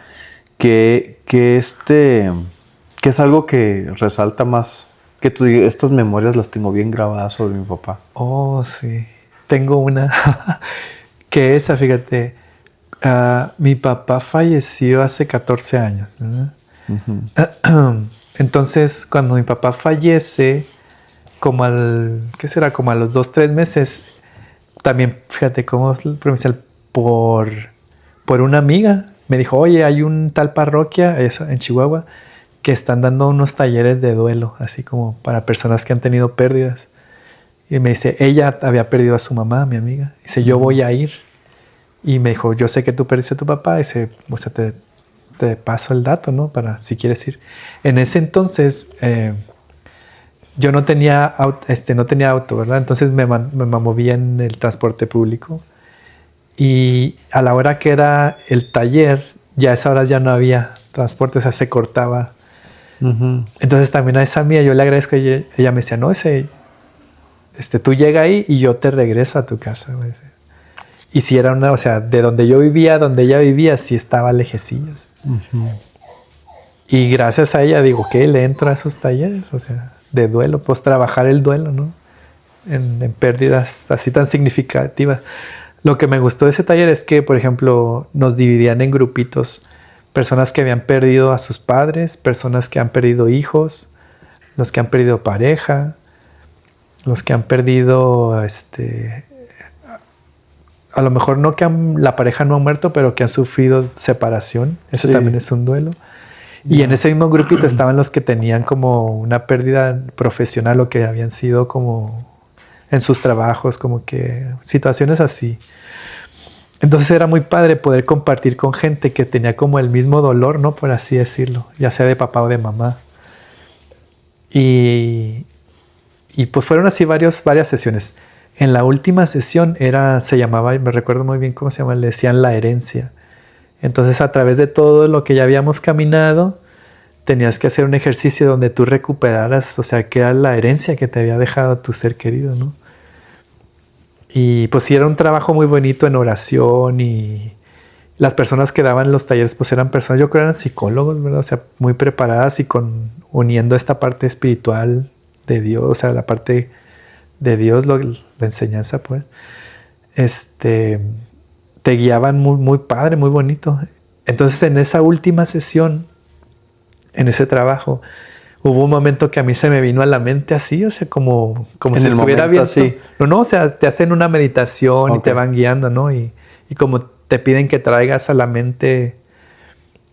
Que es algo que resalta más, que estas memorias las tengo bien grabadas sobre mi papá. Oh, sí. Tengo una que esa, fíjate, mi papá falleció hace 14 años, ¿verdad? Entonces, cuando mi papá fallece, como como a los 2, 3 meses, también, fíjate cómo provincial, por una amiga, me dijo, oye, hay un tal parroquia en Chihuahua que están dando unos talleres de duelo, así como para personas que han tenido pérdidas. Y me dice, ella había perdido a su mamá, mi amiga. Dice, yo voy a ir. Y me dijo, yo sé que tú perdiste a tu papá. Dice, o sea, te paso el dato, ¿no? Para si quieres ir. En ese entonces, yo no tenía auto, ¿verdad? Entonces me movía en el transporte público. Y a la hora que era el taller, ya a esa hora ya no había transporte, o sea, se cortaba. Entonces también a esa amiga yo le agradezco. Ella me decía, no, tú llega ahí y yo te regreso a tu casa. Y si era o sea, de donde yo vivía, donde ella vivía, sí estaba lejecillos. Y gracias a ella digo, que le entro a esos talleres, o sea, de duelo, pues trabajar el duelo, ¿no? En pérdidas así tan significativas. Lo que me gustó de ese taller es que, por ejemplo, nos dividían en grupitos. Personas que habían perdido a sus padres, personas que han perdido hijos, los que han perdido pareja, los que han perdido, a lo mejor no que la pareja no ha muerto, pero que han sufrido separación. Eso también es un duelo. Y en ese mismo grupito estaban los que tenían como una pérdida profesional o que habían sido como en sus trabajos, como que situaciones así. Entonces era muy padre poder compartir con gente que tenía como el mismo dolor, ¿no? Por así decirlo, ya sea de papá o de mamá. Y pues fueron así varias sesiones. En la última sesión se llamaba, me recuerdo muy bien cómo se llama, le decían la herencia. Entonces a través de todo lo que ya habíamos caminado, tenías que hacer un ejercicio donde tú recuperaras, o sea, qué era la herencia que te había dejado tu ser querido, ¿no? Y pues sí, era un trabajo muy bonito en oración y las personas que daban los talleres pues eran personas, yo creo eran psicólogos, ¿verdad? O sea, muy preparadas y uniendo esta parte espiritual de Dios, o sea, la parte de Dios, la enseñanza pues, te guiaban muy, muy padre, muy bonito. Entonces en esa última sesión, en ese trabajo, hubo un momento que a mí se me vino a la mente así, o sea, como si estuviera viendo. Así. No, o sea, te hacen una meditación y te van guiando, ¿no? Y como te piden que traigas a la mente,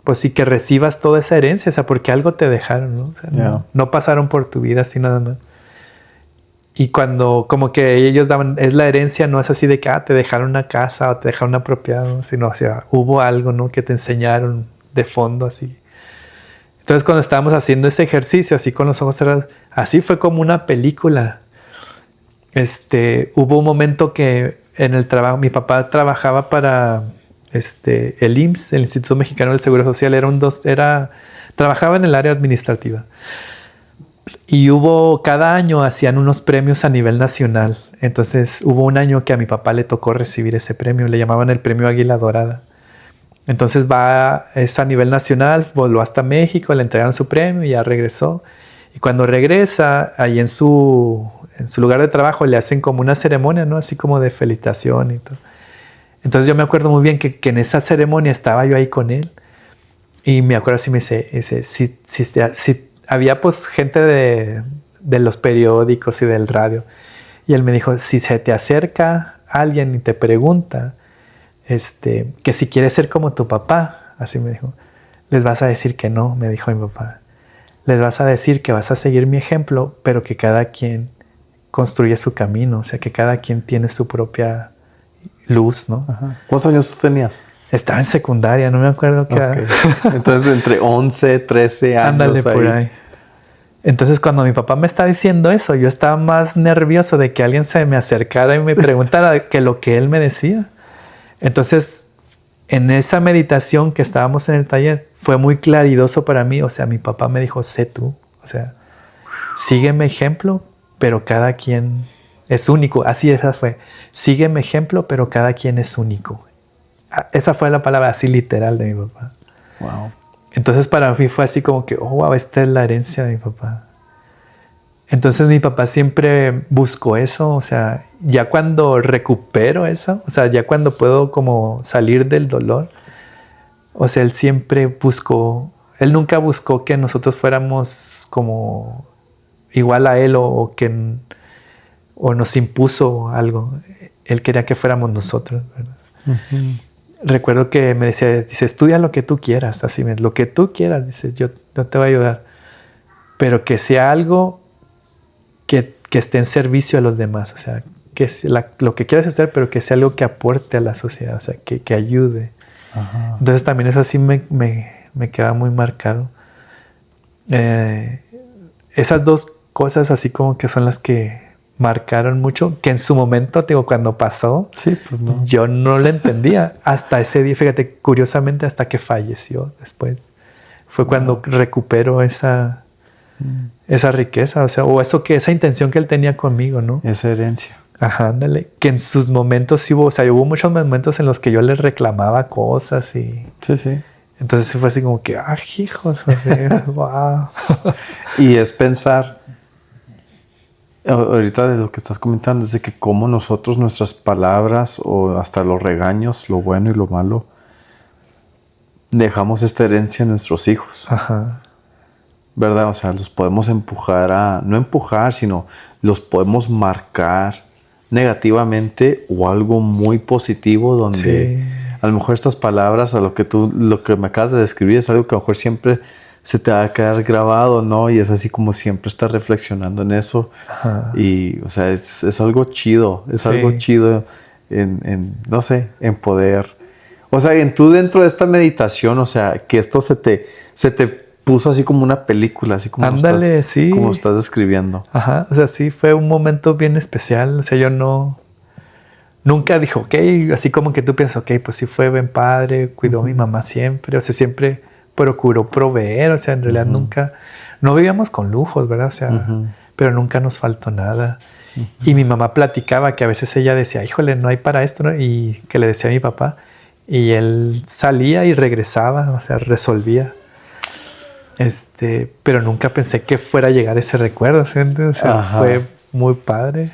pues sí, que recibas toda esa herencia, o sea, porque algo te dejaron, ¿no? O sea, no pasaron por tu vida así nada más. Y cuando como que ellos daban, es la herencia, no es así de que te dejaron una casa o te dejaron una propiedad, ¿no? Sino, o sea, hubo algo, ¿no? Que te enseñaron de fondo así. Entonces cuando estábamos haciendo ese ejercicio así con los ojos cerrados, así fue como una película. Hubo un momento que en el trabajo, mi papá trabajaba para el IMSS, el Instituto Mexicano del Seguro Social, trabajaba en el área administrativa. Y cada año hacían unos premios a nivel nacional. Entonces hubo un año que a mi papá le tocó recibir ese premio, le llamaban el premio Águila Dorada. Entonces es a nivel nacional, voló hasta México, le entregaron su premio y ya regresó. Y cuando regresa, ahí en su lugar de trabajo le hacen como una ceremonia, ¿no? Así como de felicitación y todo. Entonces yo me acuerdo muy bien que en esa ceremonia estaba yo ahí con él. Y me acuerdo así, me dice, si había pues gente de los periódicos y del radio. Y él me dijo, si se te acerca alguien y te pregunta, que si quieres ser como tu papá, así me dijo, les vas a decir que no, me dijo mi papá. Les vas a decir que vas a seguir mi ejemplo, pero que cada quien construye su camino, o sea, que cada quien tiene su propia luz, ¿no? Ajá. ¿Cuántos años tú tenías? Estaba en secundaria, no me acuerdo qué edad. Entonces, entre 11, 13 años. Ándale, por ahí. Entonces, cuando mi papá me está diciendo eso, yo estaba más nervioso de que alguien se me acercara y me preguntara que lo que él me decía. Entonces, en esa meditación que estábamos en el taller, fue muy claridoso para mí. O sea, mi papá me dijo, sé tú. O sea, sigue mi ejemplo, pero cada quien es único. Así esa fue. Sigue mi ejemplo, pero cada quien es único. Esa fue la palabra así literal de mi papá. Wow. Entonces, para mí fue así como que, wow, esta es la herencia de mi papá. Entonces mi papá siempre buscó eso, o sea, ya cuando recupero eso, o sea, ya cuando puedo como salir del dolor, o sea, él siempre buscó, él nunca buscó que nosotros fuéramos como igual a él o nos impuso algo. Él quería que fuéramos nosotros, ¿verdad? Uh-huh. Recuerdo que me dice, estudia lo que tú quieras, así, lo que tú quieras, dice, yo no te voy a ayudar, pero que sea algo que esté en servicio a los demás, o sea, que lo que quieras estudiar, pero que sea algo que aporte a la sociedad, o sea, que ayude. Ajá. Entonces también eso así me queda muy marcado. Esas dos cosas así como que son las que marcaron mucho, que en su momento, digo, cuando pasó, sí, pues no. Yo no lo entendía hasta ese día, fíjate, curiosamente hasta que falleció después. Fue cuando recupero esa riqueza, o sea, o esa intención que él tenía conmigo, ¿no? Esa herencia. Ajá, ándale. Que en sus momentos sí hubo, o sea, hubo muchos momentos en los que yo le reclamaba cosas y... Sí, sí. Entonces fue así como que, hijos, o sea, wow. Y es pensar, ahorita de lo que estás comentando, es de que cómo nosotros, nuestras palabras o hasta los regaños, lo bueno y lo malo, dejamos esta herencia a nuestros hijos. Ajá. ¿Verdad? O sea, los podemos empujar no empujar, sino los podemos marcar negativamente o algo muy positivo donde a lo mejor estas palabras, lo que me acabas de describir es algo que a lo mejor siempre se te va a quedar grabado, ¿no? Y es así como siempre estar reflexionando en eso. Ajá. Y, o sea, es algo chido, algo chido no sé, en poder. O sea, tú dentro de esta meditación, o sea, que esto se te puso así como una película, así como ándale, como estás describiendo. Ajá, o sea, sí, fue un momento bien especial. O sea, yo nunca dijo, ok, así como que tú piensas, ok, pues sí fue buen padre, cuidó a mi mamá siempre, o sea, siempre procuró proveer, o sea, en realidad nunca, no vivíamos con lujos, ¿verdad? O sea, pero nunca nos faltó nada. Y mi mamá platicaba que a veces ella decía, híjole, no hay para esto, ¿no? Y que le decía a mi papá, y él salía y regresaba, o sea, resolvía. Pero nunca pensé que fuera a llegar ese recuerdo, ¿sí? O sea, fue muy padre.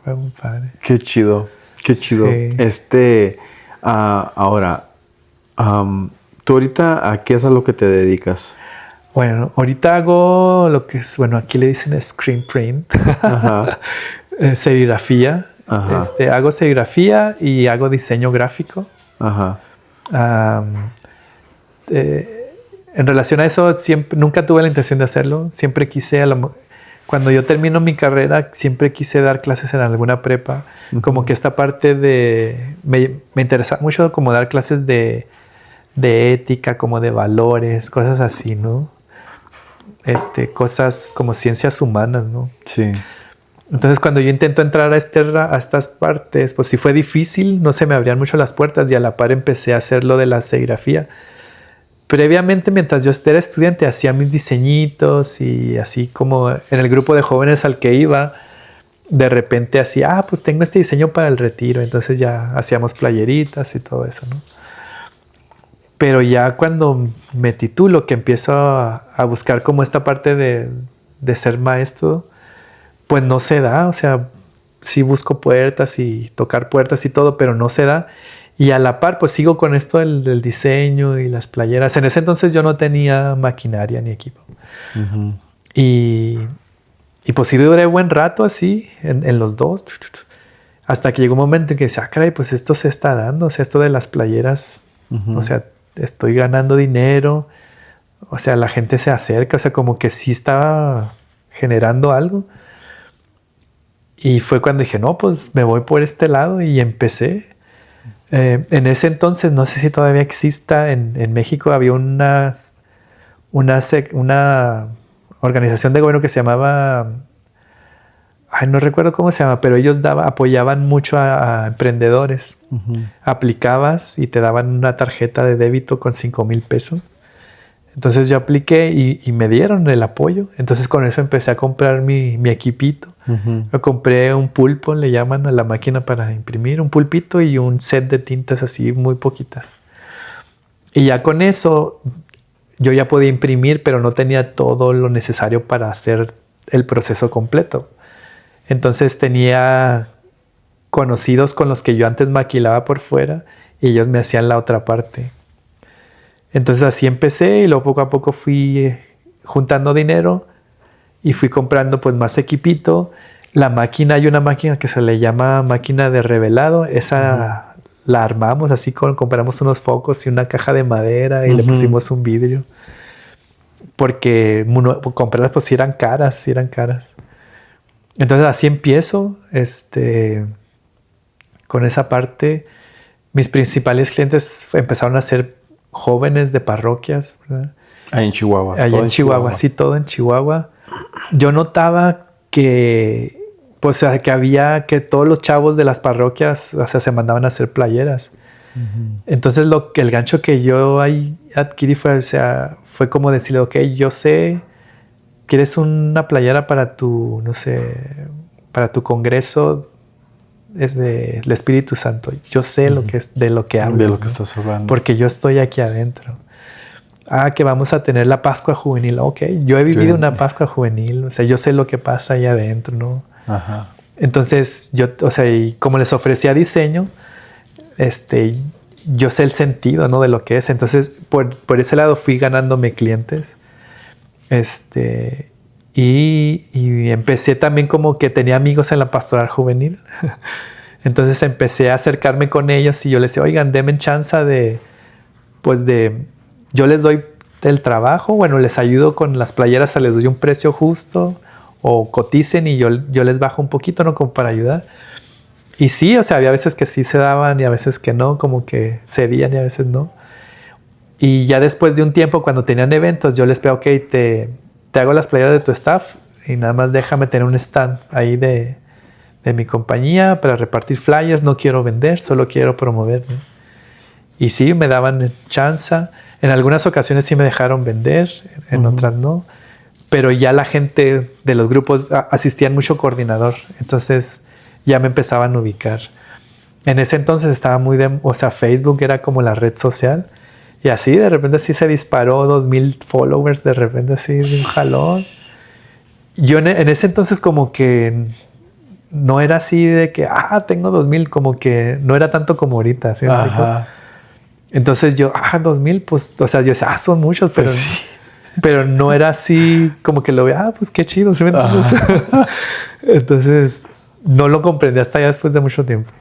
Fue muy padre. Qué chido, qué chido. Sí. Ahora, ¿tú ahorita a qué es a lo que te dedicas? Bueno, ahorita hago lo que es, bueno, aquí le dicen screen print, serigrafía. Hago serigrafía y hago diseño gráfico. Ajá. En relación a eso, nunca tuve la intención de hacerlo. Siempre quise, cuando yo termino mi carrera, siempre quise dar clases en alguna prepa. Como que esta parte me interesaba mucho como dar clases de ética, como de valores, cosas así, ¿no? Cosas como ciencias humanas, ¿no? Sí. Entonces, cuando yo intento entrar a estas partes, pues sí fue difícil, no se me abrían mucho las puertas y a la par empecé a hacer lo de la serigrafía. Previamente, mientras yo era estudiante, hacía mis diseñitos y así como en el grupo de jóvenes al que iba, de repente hacía, pues tengo este diseño para el retiro. Entonces ya hacíamos playeritas y todo eso, ¿no? Pero ya cuando me titulo, que empiezo a buscar como esta parte de ser maestro, pues no se da. O sea, sí busco puertas y tocar puertas y todo, pero no se da. Y a la par, pues sigo con esto del diseño y las playeras. En ese entonces yo no tenía maquinaria ni equipo. Y pues sí duré buen rato así, en los dos. Hasta que llegó un momento en que decía, caray, pues esto se está dando. O sea, esto de las playeras, o sea, estoy ganando dinero. O sea, la gente se acerca. O sea, como que sí estaba generando algo. Y fue cuando dije, no, pues me voy por este lado y empecé. En ese entonces, no sé si todavía exista, en México había una organización de gobierno que se llamaba, no recuerdo cómo se llama, pero ellos apoyaban mucho a emprendedores. Aplicabas y te daban una tarjeta de débito con 5,000 pesos. Entonces yo apliqué y me dieron el apoyo. Entonces con eso empecé a comprar mi equipito. Yo compré un pulpo, le llaman a la máquina para imprimir, un pulpito y un set de tintas así muy poquitas. Y ya con eso yo ya podía imprimir, pero no tenía todo lo necesario para hacer el proceso completo. Entonces tenía conocidos con los que yo antes maquilaba por fuera y ellos me hacían la otra parte. Entonces así empecé y luego poco a poco fui juntando dinero y fui comprando pues más equipito. Hay una máquina que se le llama máquina de revelado. Esa la armamos así, compramos unos focos y una caja de madera y le pusimos un vidrio. Porque comprarlas pues sí eran caras. Entonces así empiezo con esa parte. Mis principales clientes empezaron a ser jóvenes de parroquias, ¿verdad? Ahí en Chihuahua. Allá en Chihuahua, sí, todo en Chihuahua. Yo notaba que que todos los chavos de las parroquias, o sea, se mandaban a hacer playeras. Entonces el gancho que yo ahí adquirí fue como decirle, ok, yo sé, ¿quieres una playera para tu, no sé, para tu congreso? Es del Espíritu Santo. Yo sé lo que es, de lo que hablo. De lo que estás hablando. Porque yo estoy aquí adentro. que vamos a tener la Pascua Juvenil. Ok, yo he vivido una Pascua Juvenil, o sea, yo sé lo que pasa allá adentro, ¿no? Ajá. Entonces, yo, o sea, y como les ofrecía diseño, yo sé el sentido, ¿no? De lo que es. Entonces, por ese lado fui ganándome clientes. Y empecé también como que tenía amigos en la pastoral juvenil. Entonces empecé a acercarme con ellos y yo les decía, oigan, denme chance yo les doy el trabajo, bueno, les ayudo con las playeras, les doy un precio justo o coticen y yo les bajo un poquito, ¿no? Como para ayudar. Y sí, o sea, había veces que sí se daban y a veces que no, como que cedían y a veces no. Y ya después de un tiempo, cuando tenían eventos, yo les pedí, ok, te hago las playeras de tu staff y nada más déjame tener un stand ahí de mi compañía para repartir flyers. No quiero vender, solo quiero promover, ¿no? Y sí, me daban chance. En algunas ocasiones sí me dejaron vender, en otras no. Pero ya la gente de los grupos asistían mucho coordinador. Entonces ya me empezaban a ubicar. En ese entonces estaba o sea, Facebook era como la red social. Y así de repente así se disparó 2,000 followers, de repente así de un jalón. Yo en ese entonces como que no era así de que, tengo 2,000, como que no era tanto como ahorita. ¿Sí? Entonces yo, 2,000, pues, o sea, yo decía, son muchos, pero, pues sí. Pero no era así como que lo veía, pues qué chido, ¿sí me entiendes? Entonces no lo comprendí hasta ya después de mucho tiempo.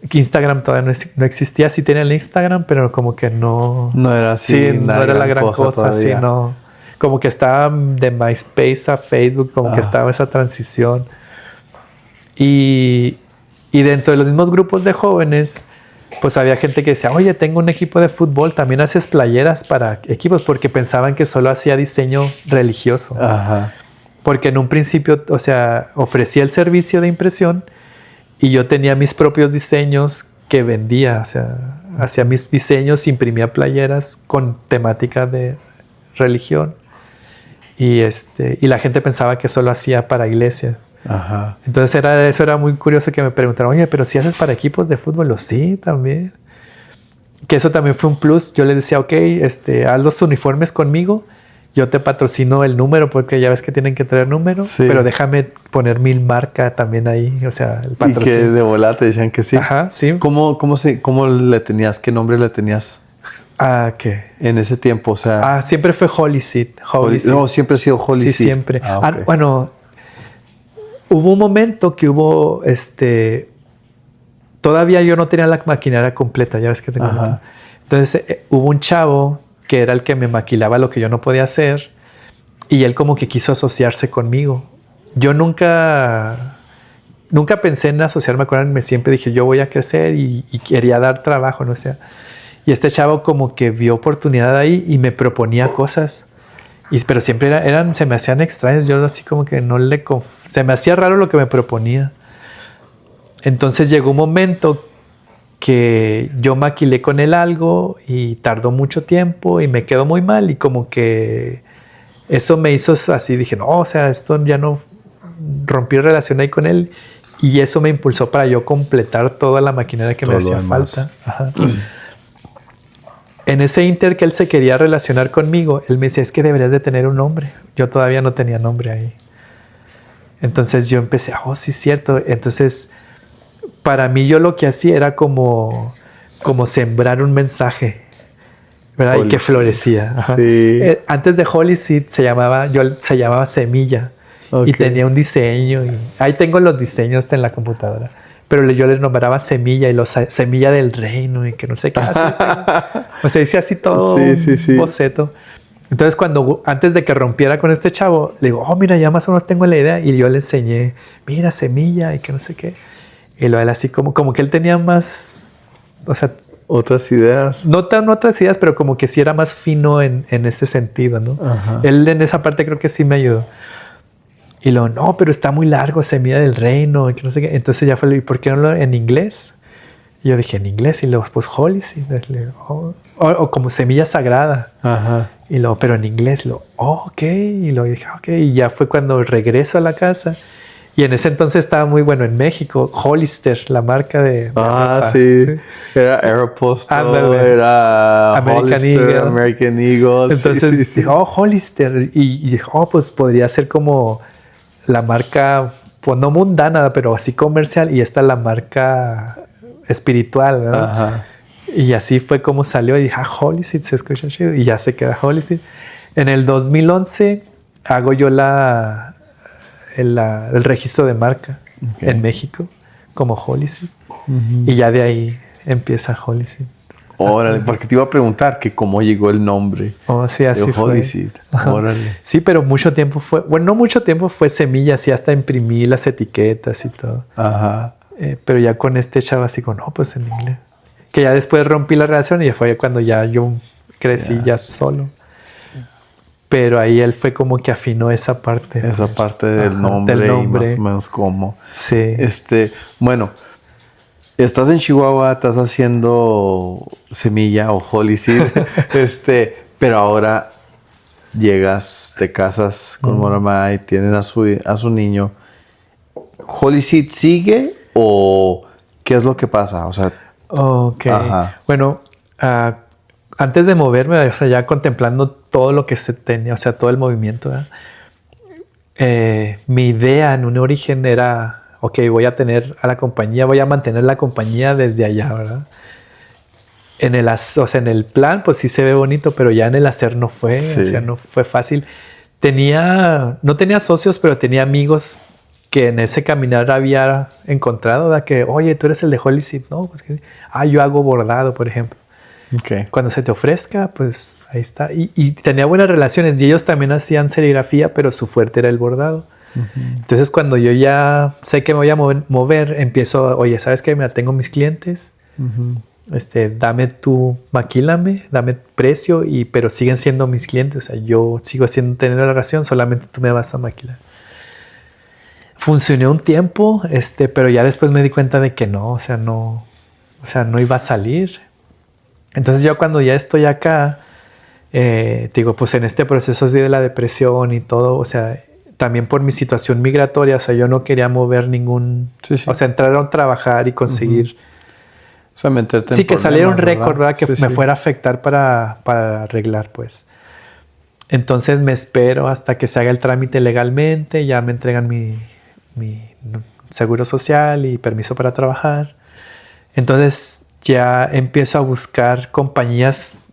Que Instagram todavía no existía, sí tenía el Instagram, pero como que no era así, sí, no era la gran cosa, sí, no. Como que estaba de MySpace a Facebook, como que estaba esa transición. Y dentro de los mismos grupos de jóvenes, pues había gente que decía, oye, tengo un equipo de fútbol, también haces playeras para equipos, porque pensaban que solo hacía diseño religioso. Ajá. Porque en un principio, o sea, ofrecía el servicio de impresión y yo tenía mis propios diseños que vendía, o sea, hacía mis diseños, imprimía playeras con temática de religión y la gente pensaba que solo hacía para iglesias. Ajá. Entonces eso era muy curioso que me preguntaran, oye, pero si haces para equipos de fútbol, sí, también. Que eso también fue un plus. Yo les decía, ok, haz los uniformes conmigo, yo te patrocino el número porque ya ves que tienen que traer número, sí. Pero déjame poner 1,000 marca también ahí, o sea, el patrocinio. Y que de volada te decían que sí. Ajá, sí. ¿Cómo le tenías? ¿Qué nombre le tenías? ¿Qué? En ese tiempo, o sea... siempre fue Holy Seed. No, siempre ha sido Holy Seed. Sí, siempre. Okay. Bueno, hubo un momento que hubo, todavía yo no tenía la maquinaria completa, ya ves que tengo. Entonces hubo un chavo que era el que me maquilaba lo que yo no podía hacer y él como que quiso asociarse conmigo. Yo nunca pensé en asociarme con él, me siempre dije yo voy a crecer y quería dar trabajo, no sé. Y este chavo como que vio oportunidad ahí y me proponía cosas. Pero siempre se me hacían extraños. Yo así como que se me hacía raro lo que me proponía. Entonces llegó un momento que yo maquilé con él algo y tardó mucho tiempo y me quedó muy mal y como que eso me hizo así, dije, no, o sea, esto ya no, rompí relación ahí con él y eso me impulsó para yo completar toda la maquinaria que me hacía falta. Ajá. En ese inter que él se quería relacionar conmigo, él me decía, es que deberías de tener un nombre. Yo todavía no tenía nombre ahí. Entonces yo empecé, sí, es cierto. Entonces, para mí yo lo que hacía era como sembrar un mensaje, ¿verdad? Holy y que florecía. Sí. Antes de Holy Seed se llamaba Semilla. Okay. Y tenía un diseño. Y ahí tengo los diseños en la computadora. Pero yo les nombraba Semilla y Semilla del Reino y que no sé qué. O sea, hice así todo un boceto. Entonces, antes de que rompiera con este chavo, le digo, mira, ya más o menos tengo la idea. Y yo le enseñé, mira, Semilla y que no sé qué. Y lo él así como que él tenía más, o sea... Otras ideas. No tan otras ideas, pero como que sí era más fino en ese sentido, ¿no? Ajá. Él en esa parte creo que sí me ayudó. Y luego, no, pero está muy largo, Semilla del Reino, y que no sé qué. Entonces ya fue, ¿y por qué no lo en inglés? Y yo dije, en inglés, y luego, pues, Holy Seed. O como Semilla Sagrada. Ajá. Y luego, pero en inglés, y luego, ok. Y luego dije, ok. Y ya fue cuando regreso a la casa Y en ese entonces estaba muy bueno en México, Hollister, la marca de ropa. Sí. Era Aeropostale, Ándale. era American Hollister, Eagle. American Eagle. Entonces dijo, oh, Hollister. Y dijo, oh, pues podría ser como la marca, pues no mundana, pero así comercial. Y esta es la marca espiritual, ¿verdad? Ajá. Y así fue como salió. Y dije, Hollister, se escucha chido. Y ya se queda Hollister. En el 2011 hago yo el registro de marca en México como Hollister. Y ya de ahí empieza Hollister. Órale, porque te iba a preguntar que cómo llegó el nombre. Oh, sí, así de fue. Hollister. Órale. Sí, pero mucho tiempo fue, bueno, no mucho tiempo fue semilla, así hasta imprimí las etiquetas y todo. Ajá. Pero ya con este chavo así como, no, pues en inglés. Que ya después rompí la relación y fue cuando ya yo crecí ya solo. Pero ahí él fue como que afinó esa parte. Esa parte del nombre y más o menos cómo. Sí. Bueno, estás en Chihuahua, estás haciendo semilla o Hollister, pero ahora llegas, te casas con Moramay, tienen a su niño. ¿Hollister sigue o qué es lo que pasa? O sea, ok. Bueno, antes de moverme, o sea, ya contemplando todo lo que se tenía, o sea, todo el movimiento, mi idea en un origen era, ok, voy a tener a la compañía, voy a mantener la compañía desde allá, ¿verdad? En el plan, pues sí se ve bonito, pero ya en el hacer no fue, o sea, no fue fácil. No tenía socios, pero tenía amigos que en ese caminar había encontrado, ¿verdad? Que, oye, tú eres el de Hollister, no, pues que, yo hago bordado, por ejemplo. Okay. Cuando se te ofrezca, pues ahí está. Y tenía buenas relaciones y ellos también hacían serigrafía, pero su fuerte era el bordado. Entonces cuando yo ya sé que me voy a mover, empiezo, oye, ¿sabes qué? Mira, tengo mis clientes, dame tú, maquílame, dame precio, pero siguen siendo mis clientes. O sea, yo sigo teniendo la relación, solamente tú me vas a maquilar. Funcionó un tiempo, pero ya después me di cuenta de que no iba a salir. Entonces yo cuando ya estoy acá, digo, pues en este proceso así de la depresión y todo, o sea, también por mi situación migratoria, o sea, yo no quería mover o sea, entrar a trabajar y conseguir... O sea, meterte en que saliera un récord, ¿verdad? Que me fuera a afectar para arreglar, pues. Entonces me espero hasta que se haga el trámite legalmente, ya me entregan mi seguro social y permiso para trabajar. Entonces ya empiezo a buscar compañías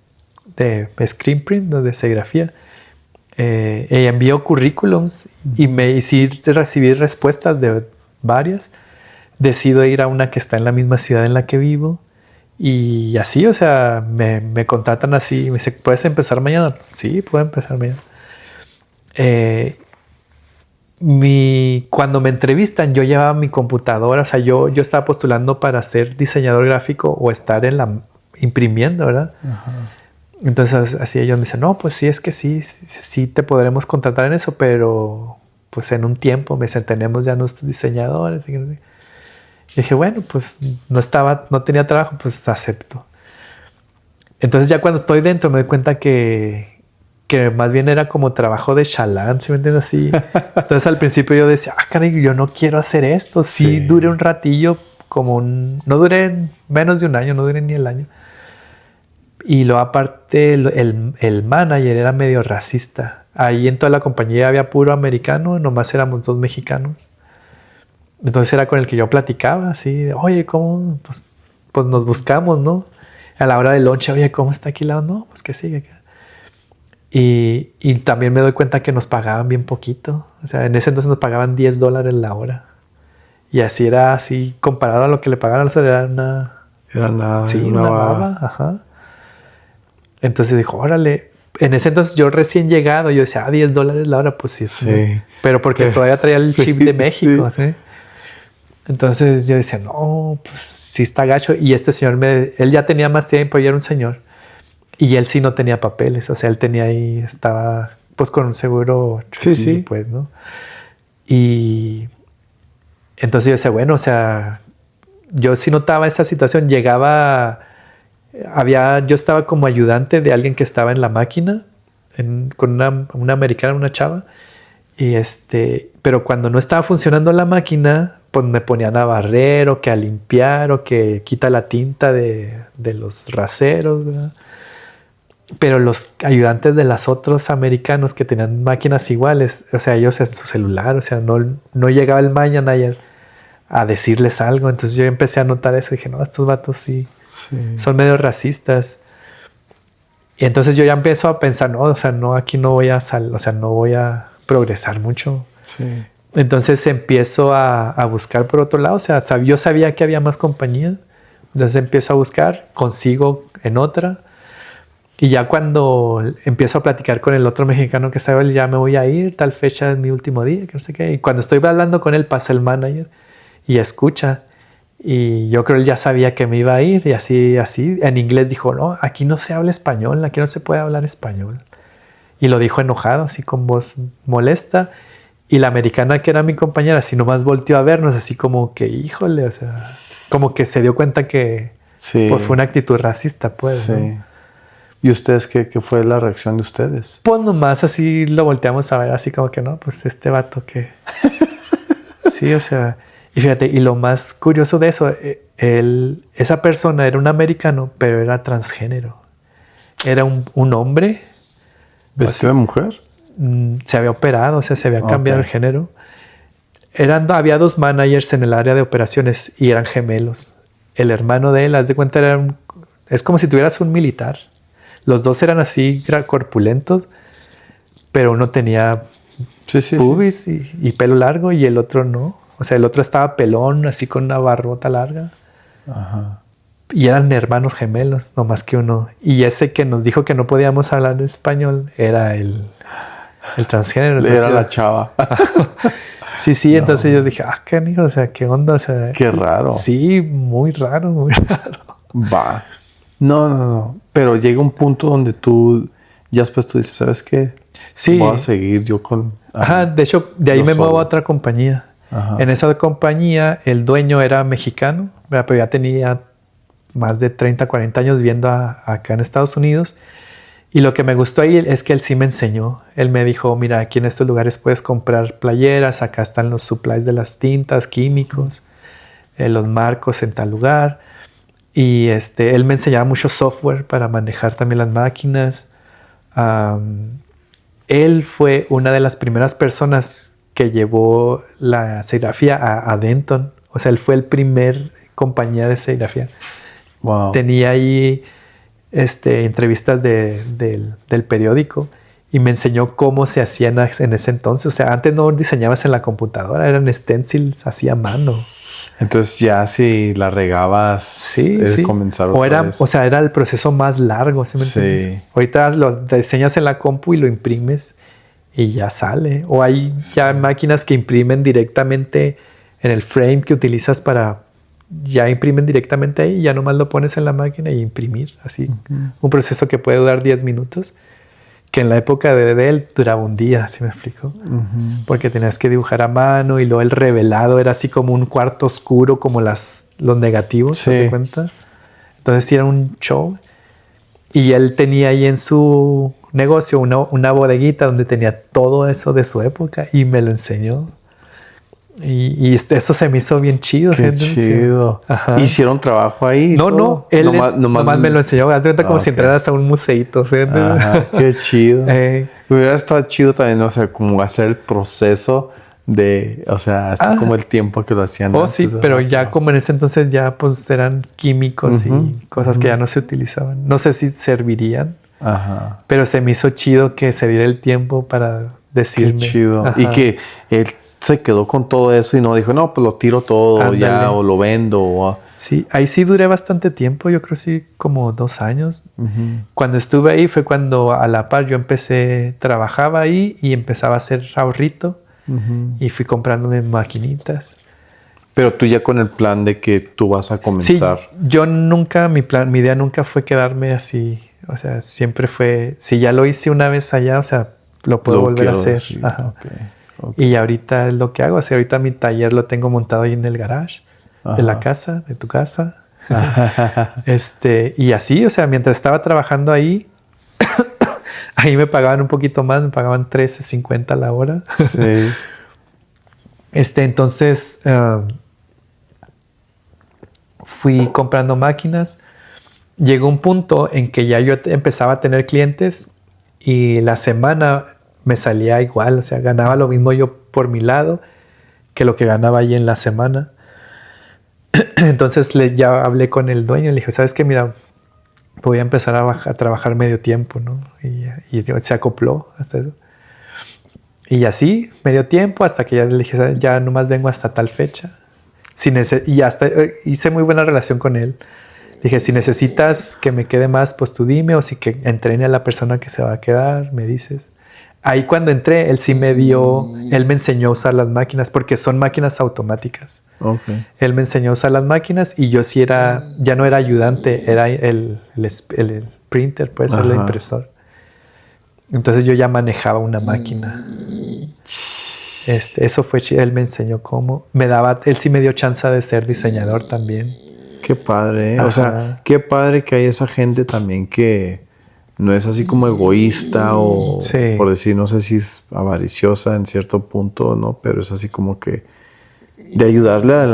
de screen print, de serigrafía. Envío currículums y sí recibí respuestas de varias. Decido ir a una que está en la misma ciudad en la que vivo. Y así, o sea, me contratan así. Me dice, ¿puedes empezar mañana? Sí, puedo empezar mañana. Cuando me entrevistan, yo llevaba mi computadora, o sea, yo estaba postulando para ser diseñador gráfico o estar imprimiendo, ¿verdad? Ajá. Entonces así ellos me dicen, no, pues sí, es que sí te podremos contratar en eso, pero pues en un tiempo me dicen, tenemos ya nuestros diseñadores. Y dije, bueno, pues no tenía trabajo, pues acepto. Entonces ya cuando estoy dentro me doy cuenta que más bien era como trabajo de chalán, ¿sí me entiendes? Así. Entonces al principio yo decía, caray, yo no quiero hacer esto. Sí, duré un ratillo, no duré menos de un año, no duré ni el año. Y luego aparte el manager era medio racista. Ahí en toda la compañía había puro americano, nomás éramos 2 mexicanos. Entonces era con el que yo platicaba, así, oye, ¿cómo? Pues nos buscamos, ¿no? A la hora del lunch, oye, ¿cómo está aquí al lado? No, pues que sigue acá. Y también me doy cuenta que nos pagaban bien poquito. O sea, en ese entonces nos pagaban $10 la hora. Y así era así, comparado a lo que le pagaban, o sea, era una baba. Ajá. Entonces dijo, órale. En ese entonces yo recién llegado, yo decía, $10 la hora, pues sí. Pero porque todavía traía el chip de México, ¿sí? Entonces yo decía, no, pues sí está gacho. Y este señor, él ya tenía más tiempo, ya era un señor. Y él sí no tenía papeles, o sea, él tenía ahí, estaba pues con un seguro, pues, ¿no? Y entonces yo decía, bueno, o sea, yo sí notaba esa situación, yo estaba como ayudante de alguien que estaba en la máquina, con una americana, una chava, Pero cuando no estaba funcionando la máquina, pues me ponían a barrer o que a limpiar o que quita la tinta de los raseros, ¿verdad? Pero los ayudantes de los otros americanos que tenían máquinas iguales, o sea, ellos en su celular, o sea, no llegaba el manager a decirles algo. Entonces yo empecé a notar eso y dije, no, estos vatos sí son medio racistas. Y entonces yo ya empiezo a pensar, no, o sea, no, aquí no voy a no voy a progresar mucho. Sí. Entonces empiezo a buscar por otro lado, o sea, yo sabía que había más compañías, entonces empiezo a buscar, consigo en otra, y ya cuando empiezo a platicar con el otro mexicano que estaba, ya me voy a ir, tal fecha es mi último día, que no sé qué, y cuando estoy hablando con él pasa el manager y escucha, y yo creo que él ya sabía que me iba a ir, y así, en inglés dijo, no, aquí no se habla español, aquí no se puede hablar español, y lo dijo enojado, así con voz molesta. Y la americana que era mi compañera, así nomás volteó a vernos, así como que, híjole, o sea, como que se dio cuenta que pues, fue una actitud racista, pues. Sí. ¿No? ¿Y ustedes qué fue la reacción de ustedes? Pues nomás así lo volteamos a ver, así como que no, pues este vato que... Sí, o sea, y fíjate, y lo más curioso de eso, esa persona era un americano, pero era transgénero. Era un hombre. ¿Vestido de mujer? Se había operado, o sea, se había cambiado el género. Había 2 managers en el área de operaciones y eran gemelos. El hermano de él, haz de cuenta, es como si tuvieras un militar. Los 2 eran así corpulentos, pero uno tenía pubis y pelo largo y el otro no. O sea, el otro estaba pelón, así con una barbota larga. Ajá. Y eran hermanos gemelos, no más que uno. Y ese que nos dijo que no podíamos hablar español era el transgénero. Entonces, era la chava. Sí, no. Entonces yo dije, qué hijo, o sea, qué onda, o sea. Qué raro. Sí, muy raro, muy raro. Va. No. Pero llega un punto donde tú, ya después tú dices, ¿sabes qué? Sí. Voy a seguir yo con... de hecho, de ahí me muevo a otra compañía. Ajá. En esa compañía, el dueño era mexicano, pero ya tenía más de 30, 40 años viviendo acá en Estados Unidos. Y lo que me gustó ahí es que él sí me enseñó. Él me dijo, mira, aquí en estos lugares puedes comprar playeras, acá están los supplies de las tintas, químicos, los marcos en tal lugar. Y él me enseñaba mucho software para manejar también las máquinas. Él fue una de las primeras personas que llevó la serigrafía a Denton. O sea, él fue el primer compañía de serigrafía. Wow. Tenía ahí entrevistas del periódico y me enseñó cómo se hacían en ese entonces. O sea, antes no diseñabas en la computadora, eran stencils, hacía a mano. Entonces ya si la regabas, comenzar otra vez. O sea, era el proceso más largo, ¿sí me entiendes? Ahorita lo diseñas en la compu y lo imprimes y ya sale. O hay ya máquinas que imprimen directamente en el frame que utilizas ya imprimen directamente ahí, ya nomás lo pones en la máquina y imprimir, así. Uh-huh. Un proceso que puede durar 10 minutos, que en la época de él duraba un día, ¿sí me explico? Uh-huh. Porque tenías que dibujar a mano y luego el revelado era así como un cuarto oscuro, como los negativos, ¿te das cuenta? Entonces sí era un show. Y él tenía ahí en su negocio una bodeguita donde tenía todo eso de su época y me lo enseñó. Y eso se me hizo bien chido. Qué chido. Ajá. ¿Hicieron trabajo ahí? No. Él nomás me lo enseñó. Haz de cuenta como si entraras a un museíto. Ajá, qué chido. Hubiera estado chido también, o sea, como hacer el proceso de, o sea, así como el tiempo que lo hacían. Sí, pero ya como en ese entonces ya pues eran químicos y cosas que ya no se utilizaban. No sé si servirían. Ajá. Pero se me hizo chido que se diera el tiempo para decirme. Qué chido. Ajá. Y que él se quedó con todo eso y no dijo, no, pues lo tiro todo. Ándale. Ya o lo vendo. Sí, ahí sí duré bastante tiempo, yo creo sí como 2 años. Uh-huh. Cuando estuve ahí fue cuando a la par yo trabajaba ahí y empezaba a hacer ahorrito. Uh-huh. Y fui comprándome maquinitas. Pero tú ya con el plan de que tú vas a comenzar. Sí, yo nunca, mi idea nunca fue quedarme así. O sea, siempre fue, si ya lo hice una vez allá, o sea, lo puedo volver a hacer. Sí. Ajá. Okay. Y ahorita es lo que hago. O sea, ahorita mi taller lo tengo montado ahí en el garage. Ajá. De la casa, de tu casa. Y así, o sea, mientras estaba trabajando ahí, Ahí me pagaban un poquito más, me pagaban $13.50 la hora. Sí. Entonces fui comprando máquinas. Llegó un punto en que ya yo empezaba a tener clientes y la semana me salía igual, o sea, ganaba lo mismo yo por mi lado que lo que ganaba ahí en la semana. Entonces ya hablé con el dueño y le dije, ¿sabes qué? Mira, voy a empezar a trabajar medio tiempo, ¿no? Y se acopló hasta eso. Y así, medio tiempo, hasta que ya le dije, ya nomás vengo hasta tal fecha. Y hasta hice muy buena relación con él. Dije, si necesitas que me quede más, pues tú dime, o si que entrene a la persona que se va a quedar, me dices. Ahí cuando entré, él me enseñó a usar las máquinas, porque son máquinas automáticas. Okay. Él me enseñó a usar las máquinas y yo sí ya no era ayudante, era el printer, puede ser el impresor. Entonces yo ya manejaba una máquina. Eso fue chido. Él me enseñó cómo. Él sí me dio chance de ser diseñador también. Qué padre, ¿eh? O sea, qué padre que hay esa gente también que no es así como egoísta o, por decir, no sé si es avariciosa en cierto punto, ¿no? Pero es así como que de ayudarle a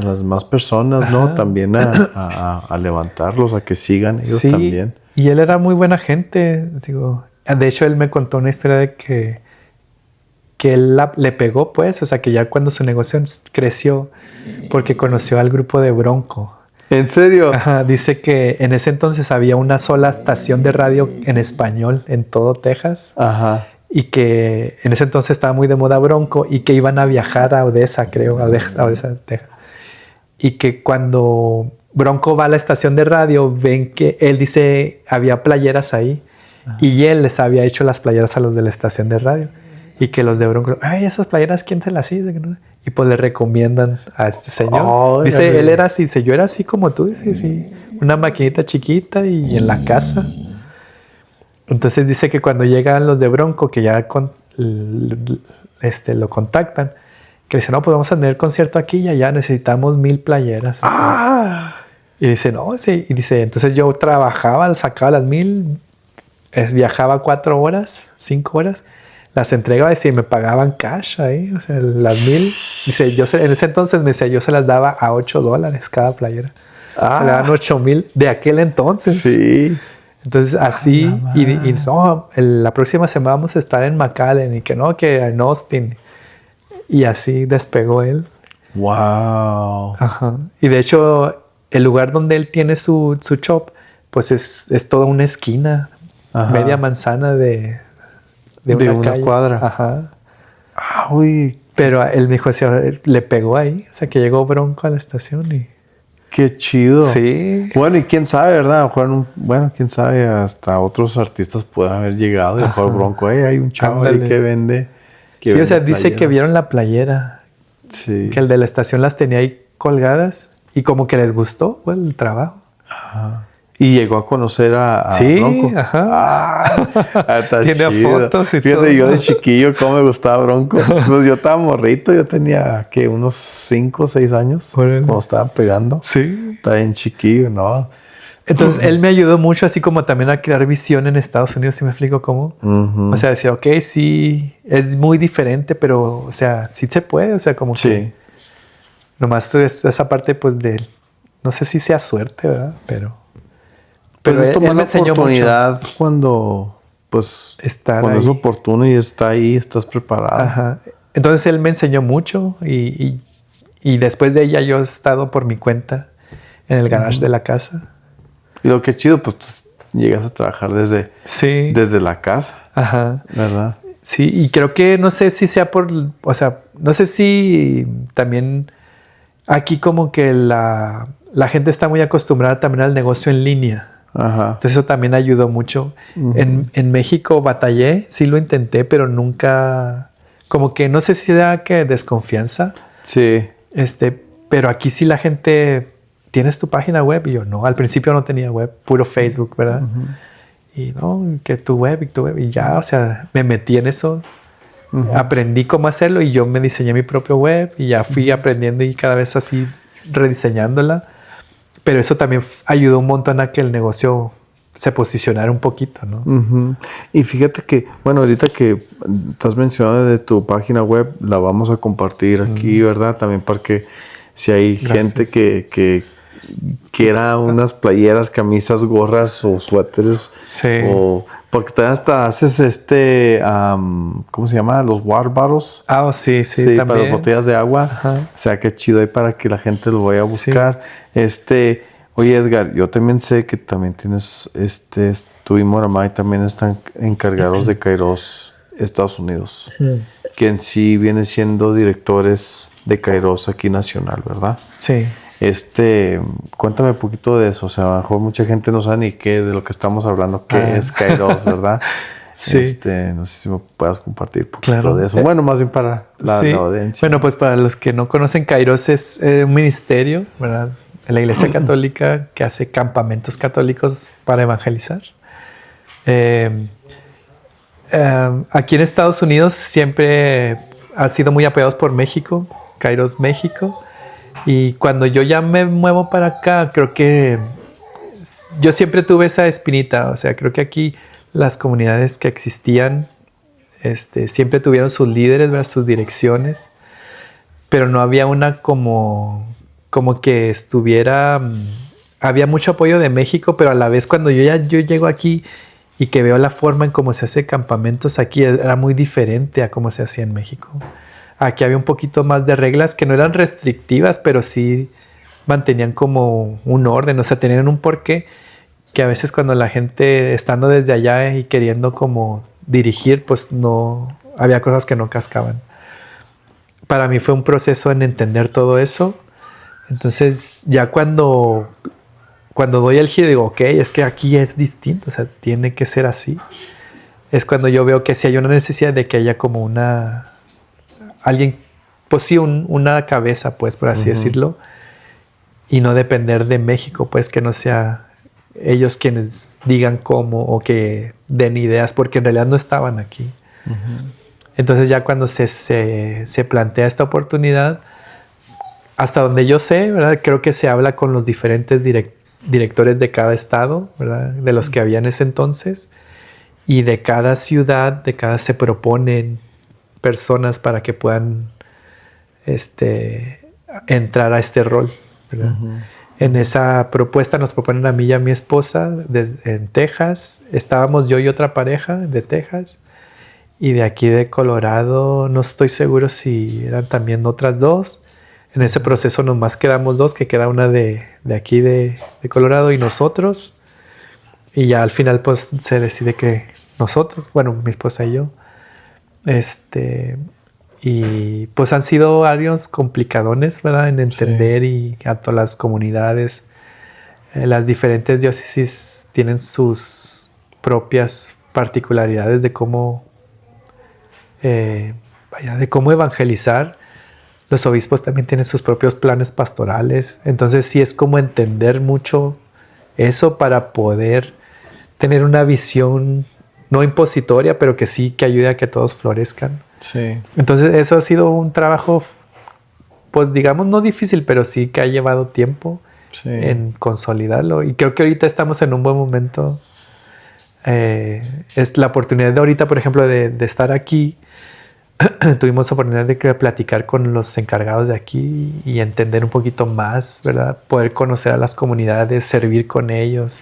las más personas, ¿no? También a levantarlos, a que sigan ellos también. Y él era muy buena gente, digo. De hecho, él me contó una historia de que él le pegó, pues, o sea, que ya cuando su negocio creció, porque conoció al grupo de Bronco. ¿En serio? Ajá, dice que en ese entonces había una sola estación de radio en español en todo Texas. Ajá. Y que en ese entonces estaba muy de moda Bronco y que iban a viajar a Odessa, creo, a Odessa, Texas. Y que cuando Bronco va a la estación de radio, ven que él dice, había playeras ahí. Ajá. Y él les había hecho las playeras a los de la estación de radio. Y que los de Bronco, ay, esas playeras, ¿quién te las hizo? Y pues le recomiendan a este señor. Dice, él era así, yo era así como tú, dice, sí, una maquinita chiquita y en la casa. Entonces dice que cuando llegan los de Bronco, que ya lo contactan, que le dicen, no, pues vamos a tener concierto aquí y allá, necesitamos 1,000 playeras. Y dice, no, sí. Y dice, entonces yo trabajaba, sacaba las 1,000, viajaba 4 horas, 5 horas, las entregaba y me pagaban cash ahí, o sea, las 1,000. Dice, en ese entonces me decía, yo se las daba a $8 cada playera. Se le daban 8,000 de aquel entonces. Sí. Entonces así, la próxima semana vamos a estar en McAllen y que en Austin. Y así despegó él. Wow. Ajá. Y de hecho, el lugar donde él tiene su shop, pues es toda una esquina, media manzana de una cuadra. Ajá. Uy. Pero él me dijo, le pegó ahí, o sea, que llegó Bronco a la estación y... Qué chido. Sí. Bueno, y quién sabe, ¿verdad? Quién sabe, hasta otros artistas pueden haber llegado. Y mejor Bronco, hay un chavo ahí que vende. O sea, dice que vieron la playera. Sí. Que el de la estación las tenía ahí colgadas y como que les gustó el trabajo. Ajá. Y llegó a conocer a Bronco. Sí, ajá. Tiene chido. Fotos y fíjate, todo. Yo de chiquillo, cómo me gustaba Bronco. Pues yo estaba morrito, yo tenía, unos 5 o 6 años. Cuando estaba pegando. Sí. Estaba bien chiquillo, ¿no? Entonces, él me ayudó mucho así como también a crear visión en Estados Unidos, ¿sí me explico cómo? O sea, decía, ok, sí, es muy diferente, pero, o sea, sí se puede, o sea, como que... Nomás es esa parte, pues, no sé si sea suerte, ¿verdad? Pero es tomar él me la enseñó oportunidad mucho. Cuando es oportuno y está ahí, estás preparado. Ajá. Entonces él me enseñó mucho y después de ella yo he estado por mi cuenta en el garage de la casa. Y lo que es chido, pues tú llegas a trabajar desde la casa. Ajá. ¿Verdad? Sí, y creo que no sé si sea no sé si también aquí como que la gente está muy acostumbrada también al negocio en línea. Ajá. Entonces eso también ayudó mucho. En México batallé, sí lo intenté, pero nunca, como que no sé si era que desconfianza. Sí. Pero aquí sí la gente, ¿tienes tu página web? Y yo no, al principio no tenía web, puro Facebook, ¿verdad? Y no, que tu web y ya, o sea, me metí en eso. Aprendí cómo hacerlo y yo me diseñé mi propio web y ya fui aprendiendo y cada vez así rediseñándola. Pero eso también ayudó un montón a que el negocio se posicionara un poquito, ¿no? Ujú. Y fíjate que, bueno, ahorita que te has mencionado de tu página web, la vamos a compartir aquí, ¿verdad? También para que si hay gente que quiera unas playeras, camisas, gorras o suéteres, Sí. o porque también hasta haces ¿cómo se llama? Los water bottles. Sí, Sí, para las también. botellas de agua. Ajá. O sea, qué chido ahí para que la gente lo vaya a buscar. Oye, Edgar, yo también sé que también tienes, tú y Moramay también están encargados de Kairos Estados Unidos, que en sí vienen siendo directores de Kairos aquí nacional, ¿verdad? Sí. Cuéntame un poquito de eso. O sea, a lo mejor mucha gente no sabe ni qué de lo que estamos hablando, qué es Kairos, ¿verdad? Sí. No sé si me puedas compartir un poquito Claro. de eso. Bueno, más bien para la audiencia. Bueno, pues para los que no conocen, Kairos es un ministerio, ¿verdad?, en la Iglesia Católica que hace campamentos católicos para evangelizar. Aquí en Estados Unidos siempre ha sido muy apoyados por México, Kairos México. Y cuando yo ya me muevo para acá, creo que yo siempre tuve esa espinita. O sea, creo que aquí las comunidades que existían siempre tuvieron sus líderes, ¿verdad?, sus direcciones, pero no había una como que estuviera... había mucho apoyo de México, pero a la vez cuando yo llego aquí y que veo la forma en cómo se hace campamentos aquí, era muy diferente a cómo se hacía en México. Aquí había un poquito más de reglas que no eran restrictivas, pero sí mantenían como un orden, o sea, tenían un porqué que a veces cuando la gente estando desde allá y queriendo como dirigir, pues no, había cosas que no cascaban. Para mí fue un proceso en entender todo eso. Entonces ya cuando doy el giro digo, ok, es que aquí es distinto, o sea, tiene que ser así. Es cuando yo veo que sí hay una necesidad de que haya como alguien, pues sí, una cabeza, pues, por así decirlo, y no depender de México, pues, que no sea ellos quienes digan cómo o que den ideas, porque en realidad no estaban aquí. Entonces ya cuando se plantea esta oportunidad, hasta donde yo sé, ¿verdad?, creo que se habla con los diferentes directores de cada estado, ¿verdad?, de los que había en ese entonces, y de cada ciudad, se proponen personas para que puedan entrar a este rol, ¿verdad? En esa propuesta nos proponen a mí y a mi esposa en Texas. Estábamos yo y otra pareja de Texas, y de aquí de Colorado no estoy seguro si eran también otras dos. En ese proceso nomás quedamos dos, que queda una de aquí de Colorado y nosotros. Y ya al final pues se decide que nosotros, bueno, mi esposa y yo. Y pues han sido años complicadones, ¿verdad?, en entender y a todas las comunidades. Las diferentes diócesis tienen sus propias particularidades de cómo evangelizar. Los obispos también tienen sus propios planes pastorales. Entonces sí es como entender mucho eso para poder tener una visión no impositoria, pero que sí que ayude a que todos florezcan. Sí. Entonces eso ha sido un trabajo, pues digamos, no difícil, pero sí que ha llevado tiempo en consolidarlo. Y creo que ahorita estamos en un buen momento. Es la oportunidad de ahorita, por ejemplo, de estar aquí. Tuvimos la oportunidad de platicar con los encargados de aquí y entender un poquito más, ¿verdad? Poder conocer a las comunidades, servir con ellos.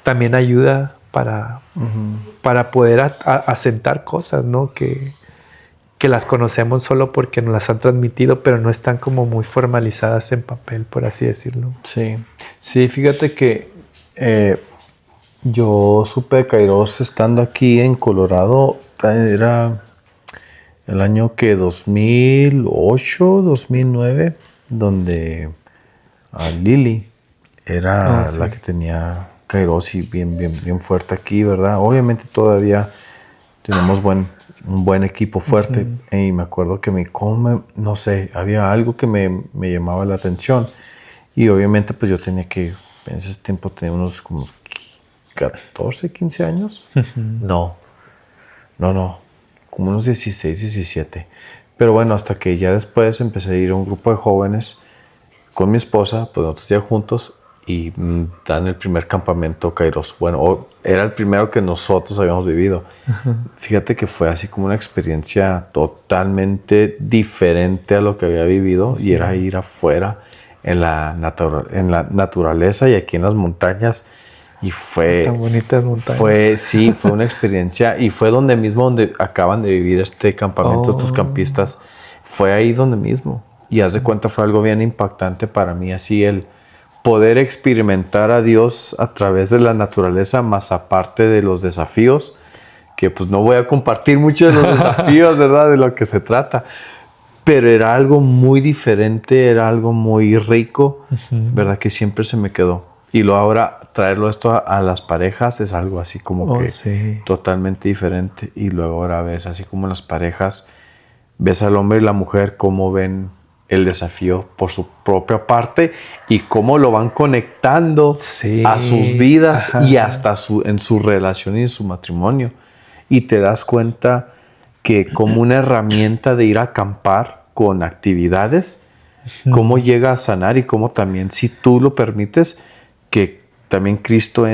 También ayuda para poder asentar cosas, ¿no? Que las conocemos solo porque nos las han transmitido, pero no están como muy formalizadas en papel, por así decirlo. Sí, sí, fíjate que yo supe de Kairos estando aquí en Colorado, era el año que 2008, 2009, donde Lili era la que tenía Kairos y bien fuerte aquí, ¿verdad? Obviamente todavía tenemos un buen equipo fuerte. Y me acuerdo que no sé, había algo que me llamaba la atención. Y obviamente pues yo tenía que, en ese tiempo tenía unos como 14, 15 años. No, como unos 16, 17. Pero bueno, hasta que ya después empecé a ir a un grupo de jóvenes con mi esposa, pues nosotros ya juntos, y dan el primer campamento Kairos. Bueno, era el primero que nosotros habíamos vivido. Uh-huh. Fíjate que fue así como una experiencia totalmente diferente a lo que había vivido, y era ir afuera en la naturaleza y aquí en las montañas. Y fue tan bonitas montañas. Fue una experiencia, y fue donde acaban de vivir este campamento, estos campistas. Fue ahí donde mismo. Y haz de cuenta, fue algo bien impactante para mí, así el poder experimentar a Dios a través de la naturaleza, más aparte de los desafíos, que pues no voy a compartir mucho de los desafíos, ¿verdad? De lo que se trata. Pero era algo muy diferente, era algo muy rico, uh-huh. ¿Verdad? Que siempre se me quedó. Y luego ahora traerlo esto a las parejas es algo así como que sí. Totalmente diferente. Y luego ahora ves, así como en las parejas, ves al hombre y la mujer cómo ven el desafío por su propia parte y cómo lo van conectando sí. a sus vidas, ajá. Y hasta en su relación y en su matrimonio. Y te das cuenta que como una herramienta de ir a acampar con actividades, cómo llega a sanar, y cómo también, si tú lo permites, que también Cristo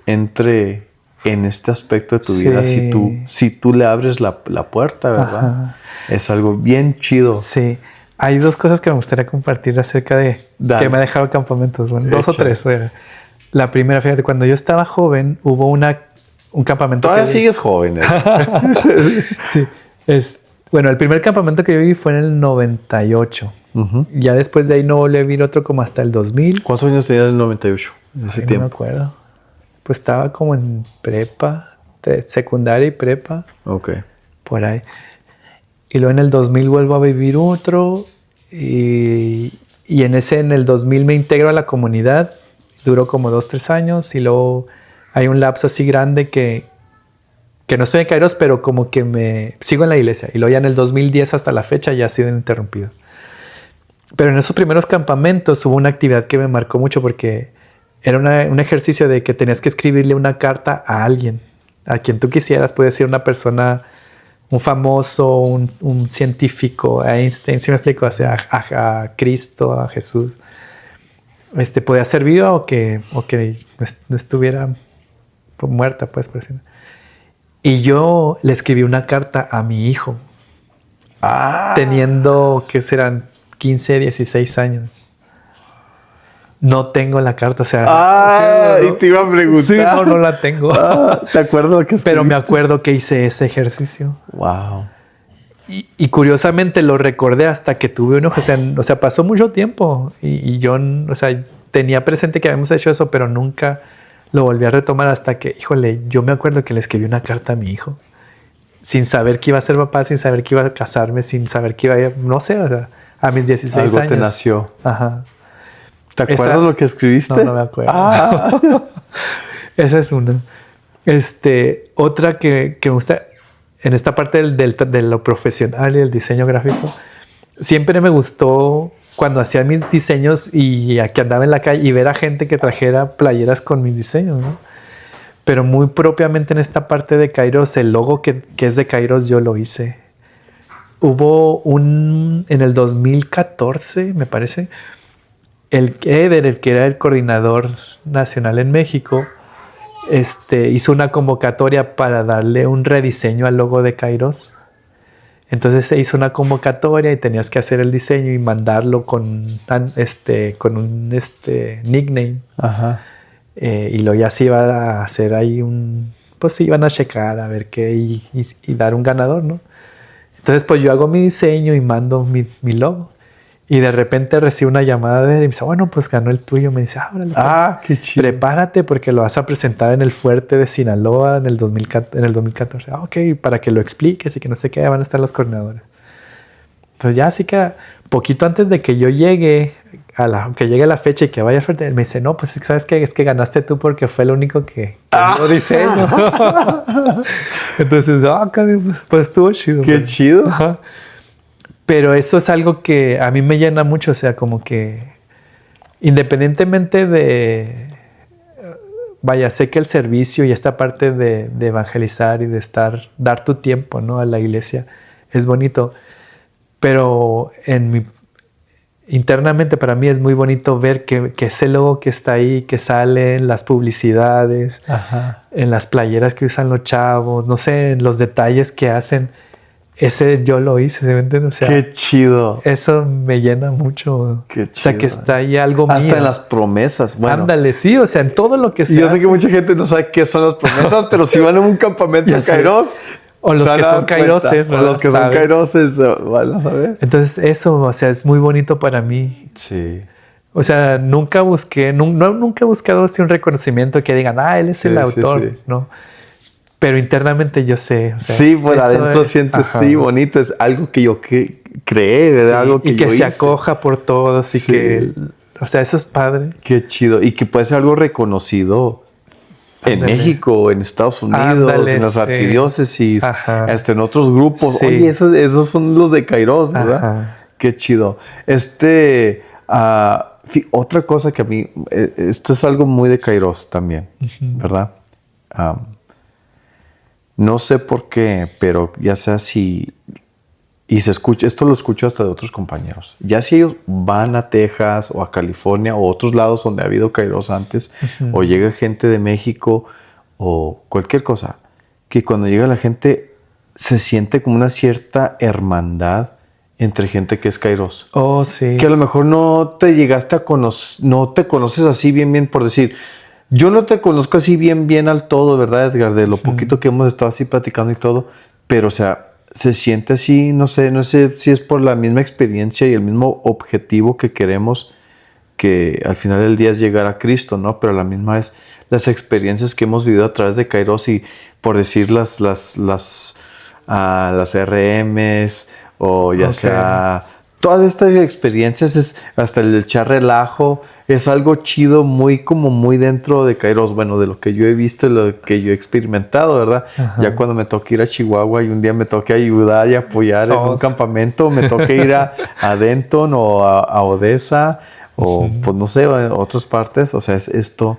entre en este aspecto de tu vida, si tú le abres la puerta, ¿verdad? Ajá. Es algo bien chido. Sí. Hay dos cosas que me gustaría compartir acerca de que me ha dejado campamentos. Bueno, dos o tres. La primera, fíjate, cuando yo estaba joven, hubo un campamento. Todavía sigues joven. Sí. Bueno, el primer campamento que yo vi fue en el 98. Uh-huh. Ya después de ahí no volví a vivir otro como hasta el 2000. ¿Cuántos años tenías en el 98? En ese tiempo. No me acuerdo. Pues estaba como en prepa, secundaria y prepa. Ok. Por ahí. Y luego en el 2000 vuelvo a vivir otro. Y en el 2000 me integro a la comunidad. Duró como 2-3 años. Y luego hay un lapso así grande que no estoy en Kairos, pero como que me sigo en la iglesia. Y luego ya en el 2010 hasta la fecha ya ha sido interrumpido. Pero en esos primeros campamentos hubo una actividad que me marcó mucho, porque era un ejercicio de que tenías que escribirle una carta a alguien, a quien tú quisieras. Puede ser una persona, un famoso, un científico, a Einstein, ¿sí me explico? O sea, a Cristo, a Jesús. Podía ser viva o que no estuviera muerta, pues, por decirlo. Y yo le escribí una carta a mi hijo, teniendo, ¿qué serán? 15, 16 años. No tengo la carta, o sea... y te iba a preguntar. Sí, no la tengo. ¿Te acuerdas lo que escribiste? Pero me acuerdo que hice ese ejercicio. Wow. Y curiosamente lo recordé hasta que tuve un hijo. O sea, pasó mucho tiempo. Y yo, o sea, tenía presente que habíamos hecho eso, pero nunca lo volví a retomar hasta que, híjole, yo me acuerdo que le escribí una carta a mi hijo. Sin saber que iba a ser papá, sin saber que iba a casarme, sin saber que iba a... No sé, o sea... A mis 16 Algo años. Te nació. Ajá. ¿Te acuerdas lo que escribiste? No me acuerdo. Esa es una. Otra que me gusta, en esta parte de lo profesional y el diseño gráfico, siempre me gustó cuando hacía mis diseños y aquí andaba en la calle y ver a gente que trajera playeras con mis diseños, ¿no? Pero muy propiamente en esta parte de Kairos, el logo que es de Kairos yo lo hice. Hubo en el 2014, me parece, el que era el coordinador nacional en México, hizo una convocatoria para darle un rediseño al logo de Kairos. Entonces se hizo una convocatoria y tenías que hacer el diseño y mandarlo con un nickname. Ajá. Y luego ya se iba a hacer ahí pues se iban a checar a ver qué y dar un ganador, ¿no? Entonces, pues yo hago mi diseño y mando mi logo. Y de repente recibo una llamada de él y me dice, bueno, pues ganó el tuyo. Me dice, órale, qué chido. Prepárate porque lo vas a presentar en el Fuerte de Sinaloa en el 2014. Ok, para que lo expliques y que no sé qué, van a estar los coordinadores. Entonces ya así que poquito antes de que yo llegue, que llegue la fecha y que vaya a Fuerte, me dice, no, pues ¿sabes qué? Es que ganaste tú porque fue el único que lo diseño. Entonces, pues estuvo chido. Qué chido. Ajá. Pero eso es algo que a mí me llena mucho, o sea, como que independientemente de... Vaya, sé que el servicio y esta parte de evangelizar y de dar tu tiempo, ¿no? A la iglesia es bonito, pero en internamente para mí es muy bonito ver que ese logo que está ahí, que sale en las publicidades, en las playeras que usan los chavos, no sé, en los detalles que hacen. Ese yo lo hice, ¿se me entiende? O sea, qué chido. Eso me llena mucho. Qué chido. O sea, que está ahí algo hasta mío. En las promesas. Bueno, ándale, sí, o sea, en todo lo que se yo hace. sé que mucha gente no sabe qué son las promesas, pero si van a un campamento en Kairos, o los que son kairoses, ¿verdad? O los que son kairoses van a saber. Entonces eso, o sea, es muy bonito para mí. Sí. O sea, nunca he buscado así un reconocimiento que digan, él es el autor, sí. ¿no? Pero internamente yo sé. O sea, sí, por adentro sientes, sí, bonito. Es algo que yo creé, ¿verdad? Sí, algo que y que yo se hice. Acoja por todos y que... O sea, eso es padre. Qué chido. Y que puede ser algo reconocido en México, en Estados Unidos, en las arquidiócesis, hasta en otros grupos. Sí. Oye, esos son los de Kairos, ¿verdad? Qué chido. Otra cosa que a mí... esto es algo muy de Kairos también, ¿verdad? No sé por qué, pero ya sea si... Y se escucha, esto lo escucho hasta de otros compañeros. Ya si ellos van a Texas o a California o otros lados donde ha habido Kairos antes, o llega gente de México o cualquier cosa, que cuando llega la gente se siente como una cierta hermandad entre gente que es Kairos. Oh, sí. Que a lo mejor no te llegaste a conocer, no te conoces así bien, por decir... Yo no te conozco así bien al todo, ¿verdad, Edgar? De lo poquito que hemos estado así platicando y todo. Pero, o sea, se siente así, no sé si es por la misma experiencia y el mismo objetivo que queremos, que al final del día es llegar a Cristo, ¿no? Pero a la misma vez, las experiencias que hemos vivido a través de Kairos y, por decir, las RMs o ya sea... Todas estas experiencias, hasta el echar relajo, es algo chido, muy dentro de Kairos. Bueno, de lo que yo he visto y lo que yo he experimentado, ¿verdad? Ya cuando me toqué ir a Chihuahua y un día me toqué ayudar y apoyar en un campamento, me toqué ir a Denton o a Odessa o pues no sé, a otras partes. O sea, es esto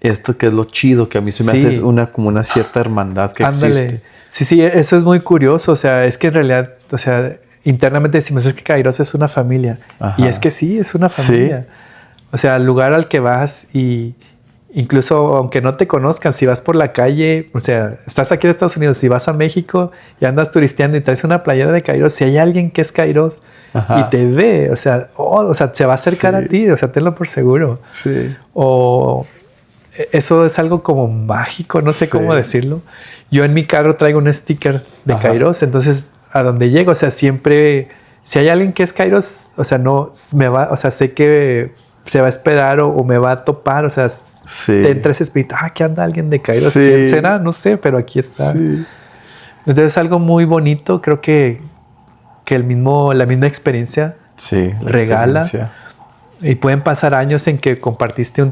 que es lo chido, que a mí se me hace como una cierta hermandad que existe. Sí, eso es muy curioso. O sea, es que en realidad, o sea... Internamente decimos es que Kairos es una familia. Y es que sí, es una familia. Sí. O sea, el lugar al que vas y incluso aunque no te conozcan, si vas por la calle, o sea, estás aquí en Estados Unidos, si vas a México y andas turisteando y traes una playera de Kairos, si hay alguien que es Kairos y te ve, o sea, se va a acercar a ti, o sea, tenlo por seguro. Sí. O eso es algo como mágico, no sé cómo decirlo. Yo en mi carro traigo un sticker de Kairos, entonces... a donde llego, o sea, siempre, si hay alguien que es Kairos, o sea, no me va, o sea, sé que se va a esperar o me va a topar, o sea, te entra ese espíritu, aquí anda alguien de Kairos, ¿quién será? No sé, pero aquí está. Sí. Entonces es algo muy bonito, creo que la misma experiencia regala. Experiencia. Y pueden pasar años en que compartiste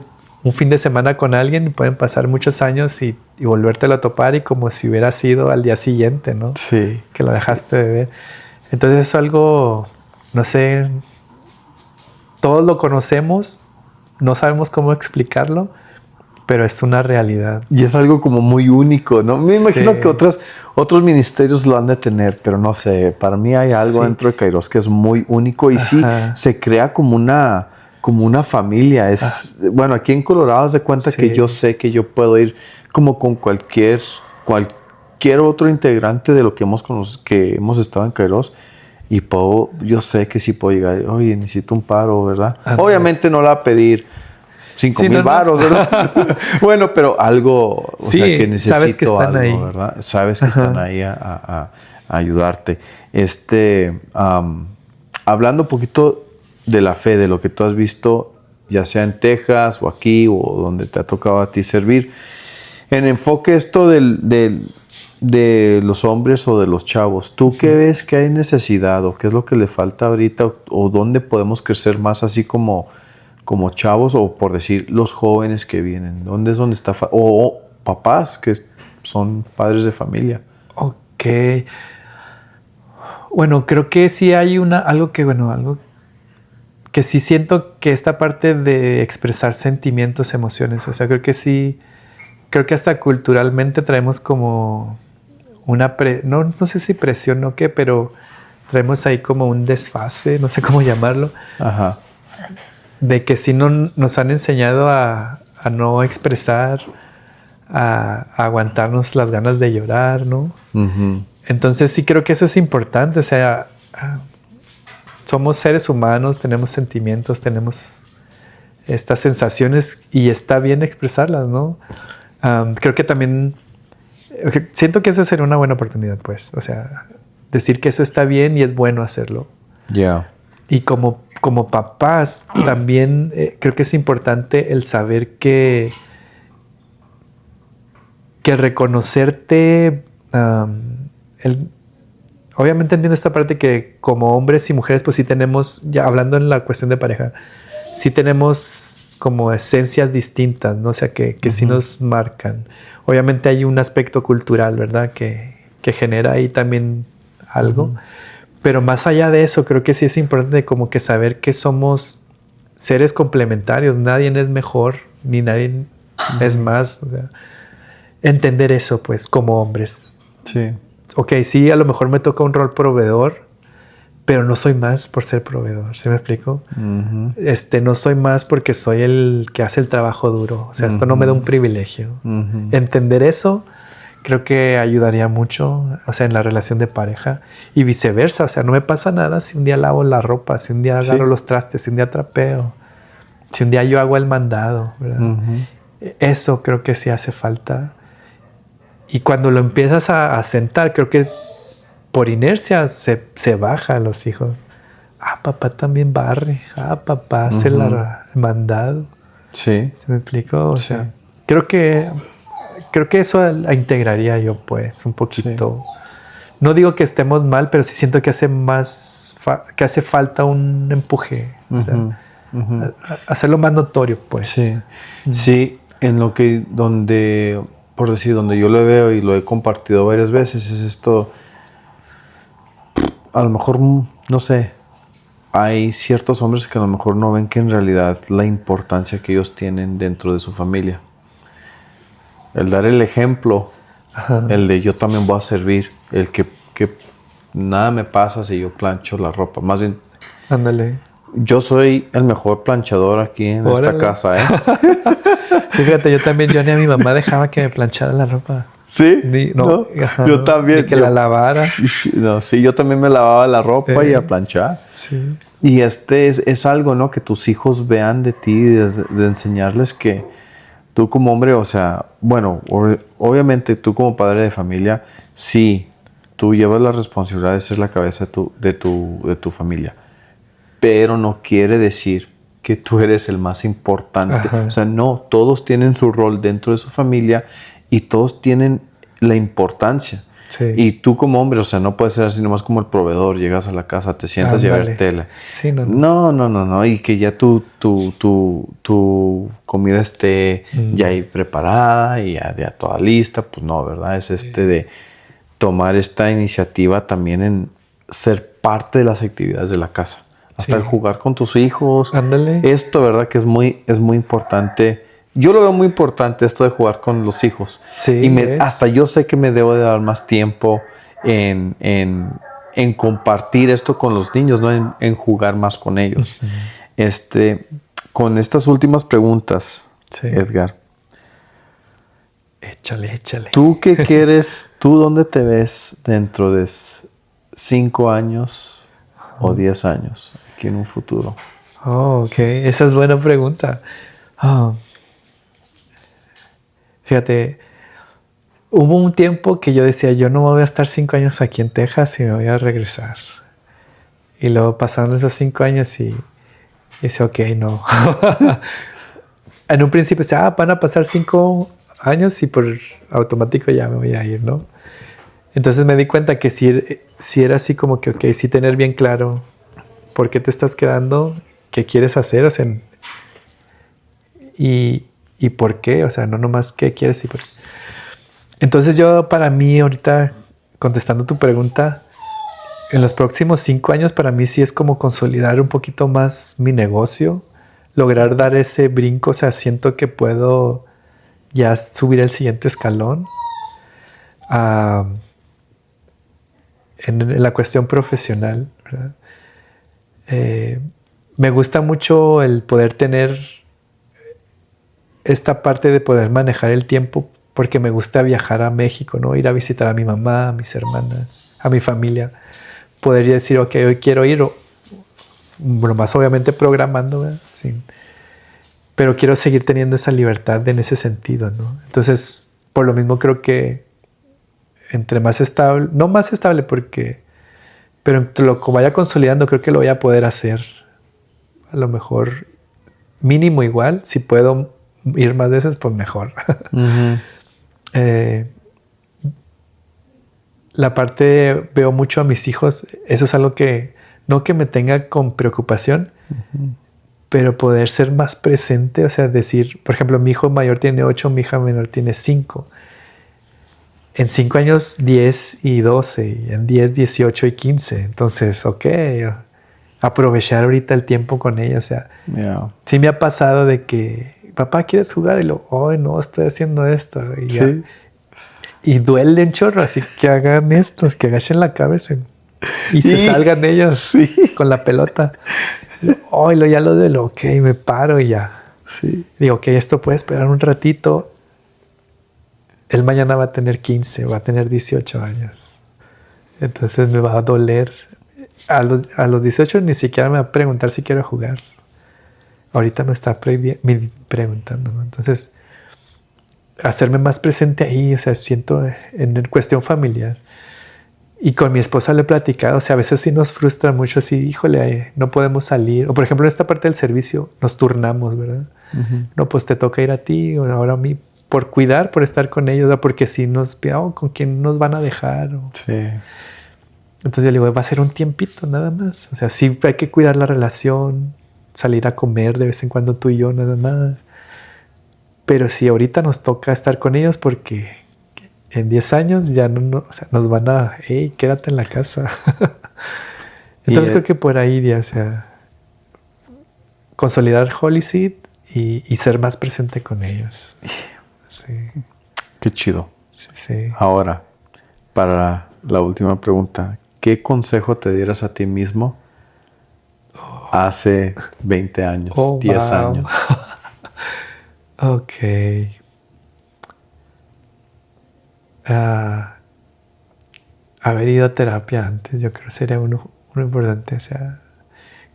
un fin de semana con alguien y pueden pasar muchos años y volvértelo a topar y como si hubiera sido al día siguiente, ¿no? Sí. Que lo dejaste de ver. Entonces es algo, no sé, todos lo conocemos, no sabemos cómo explicarlo, pero es una realidad. Y es algo como muy único, ¿no? Me imagino que otros ministerios lo han de tener, pero no sé, para mí hay algo dentro de Kairos que es muy único y se crea como una familia. Bueno, aquí en Colorado se cuenta que yo sé que yo puedo ir como con cualquier otro integrante de lo que hemos estado en Kairos y yo sé que sí puedo llegar, oye, necesito un paro, ¿verdad? Obviamente no la va a pedir 5,000 varos, ¿verdad? Bueno, pero algo, o sea, que necesito sabes que están algo, ahí. ¿verdad? Sabes que están ahí a ayudarte. Hablando un poquito de la fe, de lo que tú has visto, ya sea en Texas o aquí o donde te ha tocado a ti servir, en enfoque esto de los hombres o de los chavos, ¿tú qué ves que hay necesidad o qué es lo que le falta ahorita o dónde podemos crecer más así como chavos o por decir los jóvenes que vienen? ¿Dónde es donde está? O papás que son padres de familia. Ok. Bueno, creo que sí hay algo que sí siento que esta parte de expresar sentimientos, emociones, o sea, creo que hasta culturalmente traemos como una, no sé si presión o qué, pero traemos ahí como un desfase, no sé cómo llamarlo, Ajá. de que sí no, nos han enseñado a no expresar, a aguantarnos las ganas de llorar, ¿no? Uh-huh. Entonces sí creo que eso es importante, o sea, somos seres humanos, tenemos sentimientos, tenemos estas sensaciones y está bien expresarlas, ¿no? Creo que también, siento que eso sería una buena oportunidad, pues, o sea, decir que eso está bien y es bueno hacerlo. Ya. Yeah. Y como papás, también creo que es importante el saber que reconocerte, obviamente entiendo esta parte que como hombres y mujeres, pues sí tenemos, ya hablando en la cuestión de pareja, sí tenemos como esencias distintas, ¿no? O sea, que uh-huh. sí nos marcan. Obviamente hay un aspecto cultural, ¿verdad? Que genera ahí también algo. Uh-huh. Pero más allá de eso, creo que sí es importante como que saber que somos seres complementarios. Nadie es mejor, ni nadie uh-huh. es más. O sea, entender eso, pues, como hombres. Sí. Ok, sí, a lo mejor me toca un rol proveedor, pero no soy más por ser proveedor, ¿sí me explico? Uh-huh. No soy más porque soy el que hace el trabajo duro. O sea, esto uh-huh. no me da un privilegio. Uh-huh. Entender eso creo que ayudaría mucho, o sea, en la relación de pareja y viceversa. O sea, no me pasa nada si un día lavo la ropa, si un día agarro los trastes, si un día trapeo, si un día yo hago el mandado, ¿verdad? Uh-huh. Eso creo que sí hace falta. Y cuando lo empiezas a sentar, creo que por inercia se baja a los hijos. Ah, papá también barre. Ah, papá hace uh-huh. el mandado. Sí. ¿Se me explicó? O sea, creo que eso la integraría yo, pues, un poquito. Sí. No digo que estemos mal, pero sí siento que hace falta un empuje. Uh-huh. O sea, uh-huh. hacerlo más notorio, pues. Sí. Uh-huh. Sí, en lo que, donde yo lo veo y lo he compartido varias veces, es esto. A lo mejor, no sé, hay ciertos hombres que a lo mejor no ven que en realidad la importancia que ellos tienen dentro de su familia. El dar el ejemplo, ajá. El de yo también voy a servir, el que nada me pasa si yo plancho la ropa. Más bien, ándale. Yo soy el mejor planchador aquí en esta casa, ¿eh? Sí, fíjate, yo ni a mi mamá dejaba que me planchara la ropa. ¿Sí? No, ajá, yo también. Ni que la lavara. No, sí, yo también me lavaba la ropa y a planchar. Sí. Y es algo, ¿no? Que tus hijos vean de ti, de enseñarles que tú como hombre, o sea, bueno, obviamente tú como padre de familia, sí, tú llevas la responsabilidad de ser la cabeza de tu familia. Pero no quiere decir que tú eres el más importante. Ajá. O sea, no, todos tienen su rol dentro de su familia y todos tienen la importancia. Sí. Y tú como hombre, o sea, no puedes ser así nomás como el proveedor. Llegas a la casa, te sientas y a ver tele. Sí, no. Y que ya tu comida esté ya ahí preparada y ya toda lista. Pues no, ¿verdad? Es de tomar esta iniciativa también en ser parte de las actividades de la casa. Hasta el jugar con tus hijos. Ándale. Esto, ¿verdad? Que es muy importante. Yo lo veo muy importante esto de jugar con los hijos. Sí. Y hasta yo sé que me debo de dar más tiempo en compartir esto con los niños, ¿no? En jugar más con ellos. Uh-huh. Con estas últimas preguntas, Edgar. Échale. ¿Tú qué quieres? ¿Tú dónde te ves dentro de 5 años o 10 años? Aquí en un futuro. Oh, ok. Esa es buena pregunta. Fíjate, hubo un tiempo que yo decía, yo no voy a estar 5 años aquí en Texas y me voy a regresar. Y luego pasaron esos 5 años y dice, ok, no. En un principio decía, van a pasar 5 años y por automático ya me voy a ir, ¿no? Entonces me di cuenta que si era así como que, ok, sí tener bien claro por qué te estás quedando, qué quieres hacer, o sea, y por qué, o sea, no nomás qué quieres y por qué. Entonces yo, para mí, ahorita, contestando tu pregunta, en los próximos 5 años para mí sí es como consolidar un poquito más mi negocio, lograr dar ese brinco, o sea, siento que puedo ya subir el siguiente escalón. en la cuestión profesional, ¿verdad? Me gusta mucho el poder tener esta parte de poder manejar el tiempo, porque me gusta viajar a México, ¿no? Ir a visitar a mi mamá, a mis hermanas, a mi familia. Poder decir, ok, hoy quiero ir, bueno, más obviamente programando, ¿verdad? Sí. Pero quiero seguir teniendo esa libertad en ese sentido, ¿no? Entonces, por lo mismo creo que entre más estable, no más estable porque, pero entre lo que vaya consolidando, creo que lo voy a poder hacer. A lo mejor mínimo igual, si puedo ir más veces, pues mejor. Uh-huh. La parte, veo mucho a mis hijos, eso es algo que, no que me tenga con preocupación, pero poder ser más presente, o sea, decir, por ejemplo, mi hijo mayor tiene 8, mi hija menor tiene 5. En 5 años, 10 y 12, y en 10, 18 y 15. Entonces, ok, aprovechar ahorita el tiempo con ella, o sea, sí me ha pasado de que, papá, ¿quieres jugar? Y luego, oh, no, estoy haciendo esto. Y, sí. ya, y duele un chorro, así que hagan esto, que agachen la cabeza y se salgan ellos con la pelota. Oh, y ya lo duele, ok, me paro y ya. Sí. Digo, ok, esto puede esperar un ratito. Él mañana va a tener 15, va a tener 18 años. Entonces me va a doler. A los 18 ni siquiera me va a preguntar si quiero jugar. Ahorita me está preguntando, ¿no? Entonces, hacerme más presente ahí, o sea, siento en cuestión familiar. Y con mi esposa le he platicado, o sea, a veces sí nos frustra mucho así, híjole, no podemos salir. O por ejemplo, en esta parte del servicio nos turnamos, ¿verdad? Uh-huh. No, pues te toca ir a ti, o ahora a mí, por cuidar, por estar con ellos, ¿verdad? Porque si nos ¿con quién nos van a dejar? Sí. Entonces yo le digo, va a ser un tiempito nada más. O sea, sí hay que cuidar la relación, salir a comer de vez en cuando tú y yo nada más. Pero si ahorita nos toca estar con ellos porque en 10 años ya o sea, nos van a, hey, quédate en la casa. Entonces creo que por ahí ya, o sea, consolidar Holy Seed y ser más presente con ellos. Sí. Qué chido. Sí. Ahora, para la última pregunta, ¿qué consejo te dieras a ti mismo hace 20 años, 10 años? Ok. Haber ido a terapia antes, yo creo que sería uno importante. O sea,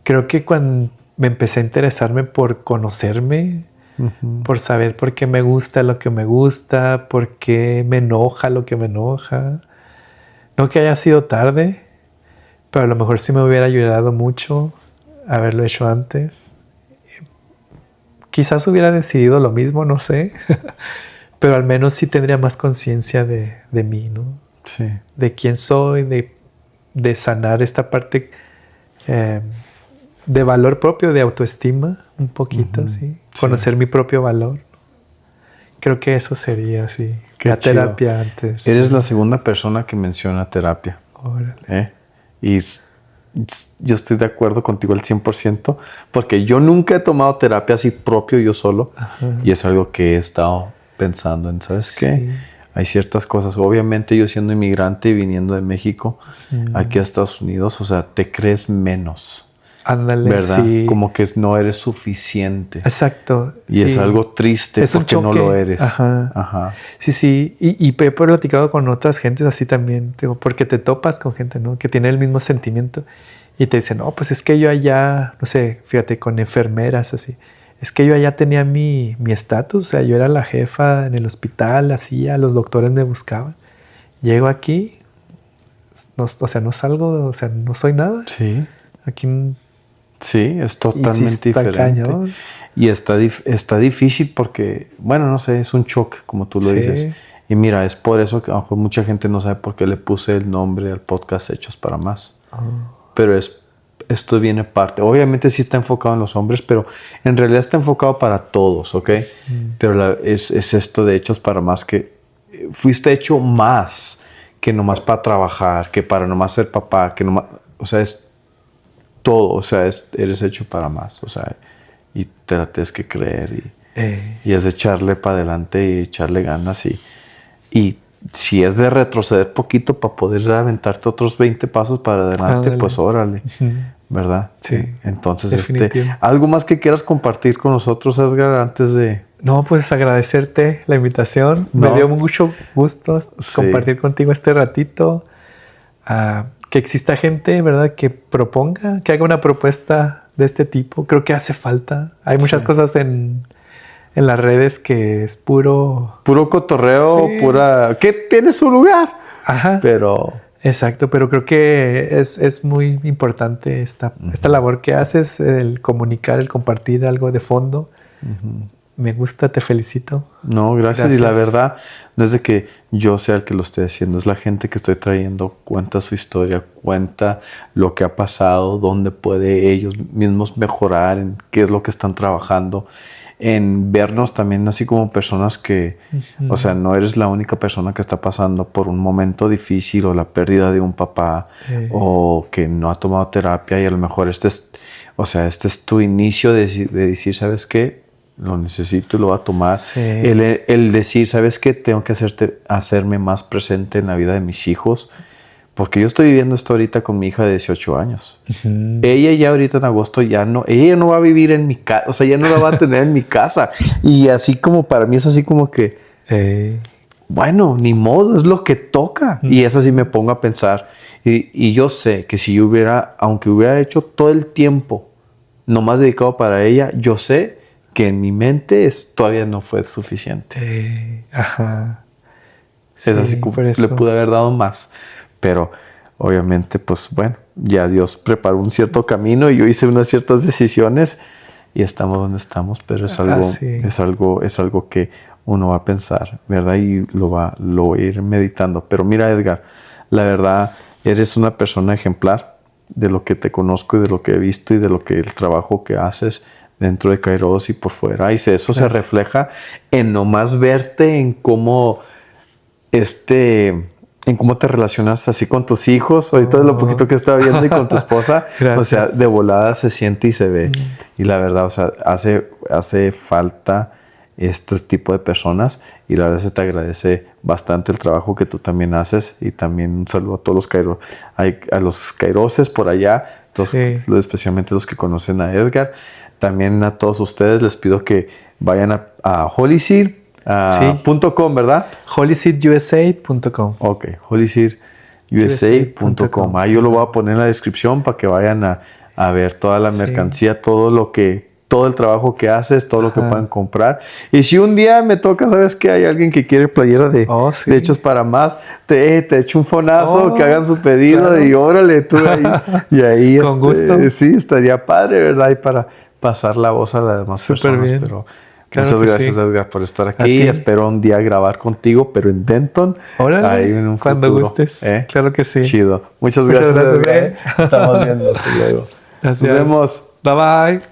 creo que cuando me empecé a interesarme por conocerme, uh-huh, por saber por qué me gusta lo que me gusta, por qué me enoja lo que me enoja. No que haya sido tarde, pero a lo mejor sí me hubiera ayudado mucho haberlo hecho antes. Quizás hubiera decidido lo mismo, no sé. Pero al menos sí tendría más conciencia de mí, ¿no? Sí. De quién soy, de sanar esta parte de valor propio, de autoestima, un poquito, uh-huh, ¿sí? Conocer mi propio valor. Creo que eso sería, sí. La terapia antes. Eres la segunda persona que menciona terapia. Órale. Y yo estoy de acuerdo contigo al 100%, porque yo nunca he tomado terapia así propio yo solo. Ajá. Y es algo que he estado pensando en, ¿sabes qué? Hay ciertas cosas. Obviamente yo siendo inmigrante y viniendo de México aquí a Estados Unidos, o sea, te crees menos. Ándale, ¿verdad? Sí. Como que no eres suficiente. Exacto. Y es algo triste es porque no lo eres. Ajá. Ajá. Sí. Y he platicado con otras gentes así también, digo, porque te topas con gente, ¿no? Que tiene el mismo sentimiento y te dicen, no, pues es que yo allá, no sé, fíjate, con enfermeras así. Es que yo allá tenía mi estatus, o sea, yo era la jefa en el hospital, así, los doctores me buscaban. Llego aquí, o sea, no salgo, o sea, no soy nada. Sí. Aquí... Sí, es totalmente diferente. Cañón. Y está difícil porque, bueno, no sé, es un choque, como tú lo dices. Y mira, es por eso que a lo mejor mucha gente no sabe por qué le puse el nombre al podcast Hechos para Más. Pero esto viene parte. Obviamente sí está enfocado en los hombres, pero en realidad está enfocado para todos, ¿ok? Pero es esto de Hechos para Más, que fuiste hecho más que nomás para trabajar, que para nomás ser papá, que nomás, o sea, es todo, o sea, eres hecho para más, o sea, y te la tienes que creer y es de echarle para adelante y echarle ganas y si es de retroceder poquito para poder aventarte otros 20 pasos para adelante, Ándale. pues órale, ¿verdad? Sí, Entonces, definitivo. ¿algo más que quieras compartir con nosotros, Edgar, antes de...? No, pues agradecerte la invitación. No. Me dio mucho gusto Sí. compartir contigo este ratito. Que exista gente, ¿verdad? Que proponga, que haga una propuesta de este tipo. Creo que hace falta. Hay muchas cosas en las redes que es puro cotorreo, Sí. que tiene su lugar, Ajá. pero... Exacto, pero creo que es muy importante esta labor que haces, el comunicar, el compartir algo de fondo. Me gusta, te felicito. No, gracias. Gracias. Y la verdad, no es de que yo sea el que lo esté haciendo, es la gente que estoy trayendo, cuenta su historia, cuenta lo que ha pasado, dónde puede ellos mismos mejorar, en qué es lo que están trabajando, en vernos también así como personas que, o sea, no eres la única persona que está pasando por un momento difícil o la pérdida de un papá o que no ha tomado terapia y a lo mejor este es tu inicio de decir, ¿sabes qué? Lo necesito y lo voy a tomar. Sí. El decir, ¿sabes qué? Tengo que hacerme más presente en la vida de mis hijos. Porque yo estoy viviendo esto ahorita con mi hija de 18 años. Ella ya ahorita en agosto ella no va a vivir en mi casa. O sea, ya no la va a tener en mi casa. Y así como para mí es así como que, bueno, ni modo, es lo que toca. Y es así me pongo a pensar. Y yo sé que si yo aunque hubiera hecho todo el tiempo nomás dedicado para ella, yo sé que en mi mente todavía no fue suficiente. Ajá. Es así como le pude haber dado más. Pero obviamente, pues bueno, ya Dios preparó un cierto camino y yo hice unas ciertas decisiones y estamos donde estamos, pero es algo que uno va a pensar, ¿verdad? Y lo va a ir meditando. Pero mira, Edgar, la verdad, eres una persona ejemplar de lo que te conozco y de lo que he visto y de lo que el trabajo que haces dentro de Kairos y por fuera. Y eso se refleja en nomás verte en cómo en cómo te relacionas así con tus hijos, ahorita de lo poquito que estaba viendo y con tu esposa, o sea, de volada se siente y se ve. Y la verdad, o sea, hace falta este tipo de personas y la verdad se te agradece bastante el trabajo que tú también haces y también un saludo a todos los Kairos, a los Kairoses por allá, especialmente los que conocen a Edgar. También a todos ustedes les pido que vayan a holyseed.com, ¿verdad? holyseedusa.com. Ok, holyseedusa.com. Ahí yo lo voy a poner en la descripción para que vayan a ver toda la mercancía, todo el trabajo que haces, todo lo que puedan comprar. Y si un día me toca, ¿sabes qué? Hay alguien que quiere playera de Hechos para Más, te echo un fonazo, que hagan su pedido y órale, tú ahí. Y ahí, con gusto. Sí, estaría padre, ¿verdad? Y para pasar la voz a las demás personas. Bien. Pero muchas gracias, Edgar, por estar aquí. Espero un día grabar contigo, pero en Denton. Órale, ahí en un cuando futuro. gustes. Claro que sí. Chido. Muchas gracias, Edgar. Estamos viendo. Hasta luego. Gracias. Nos vemos. Bye bye.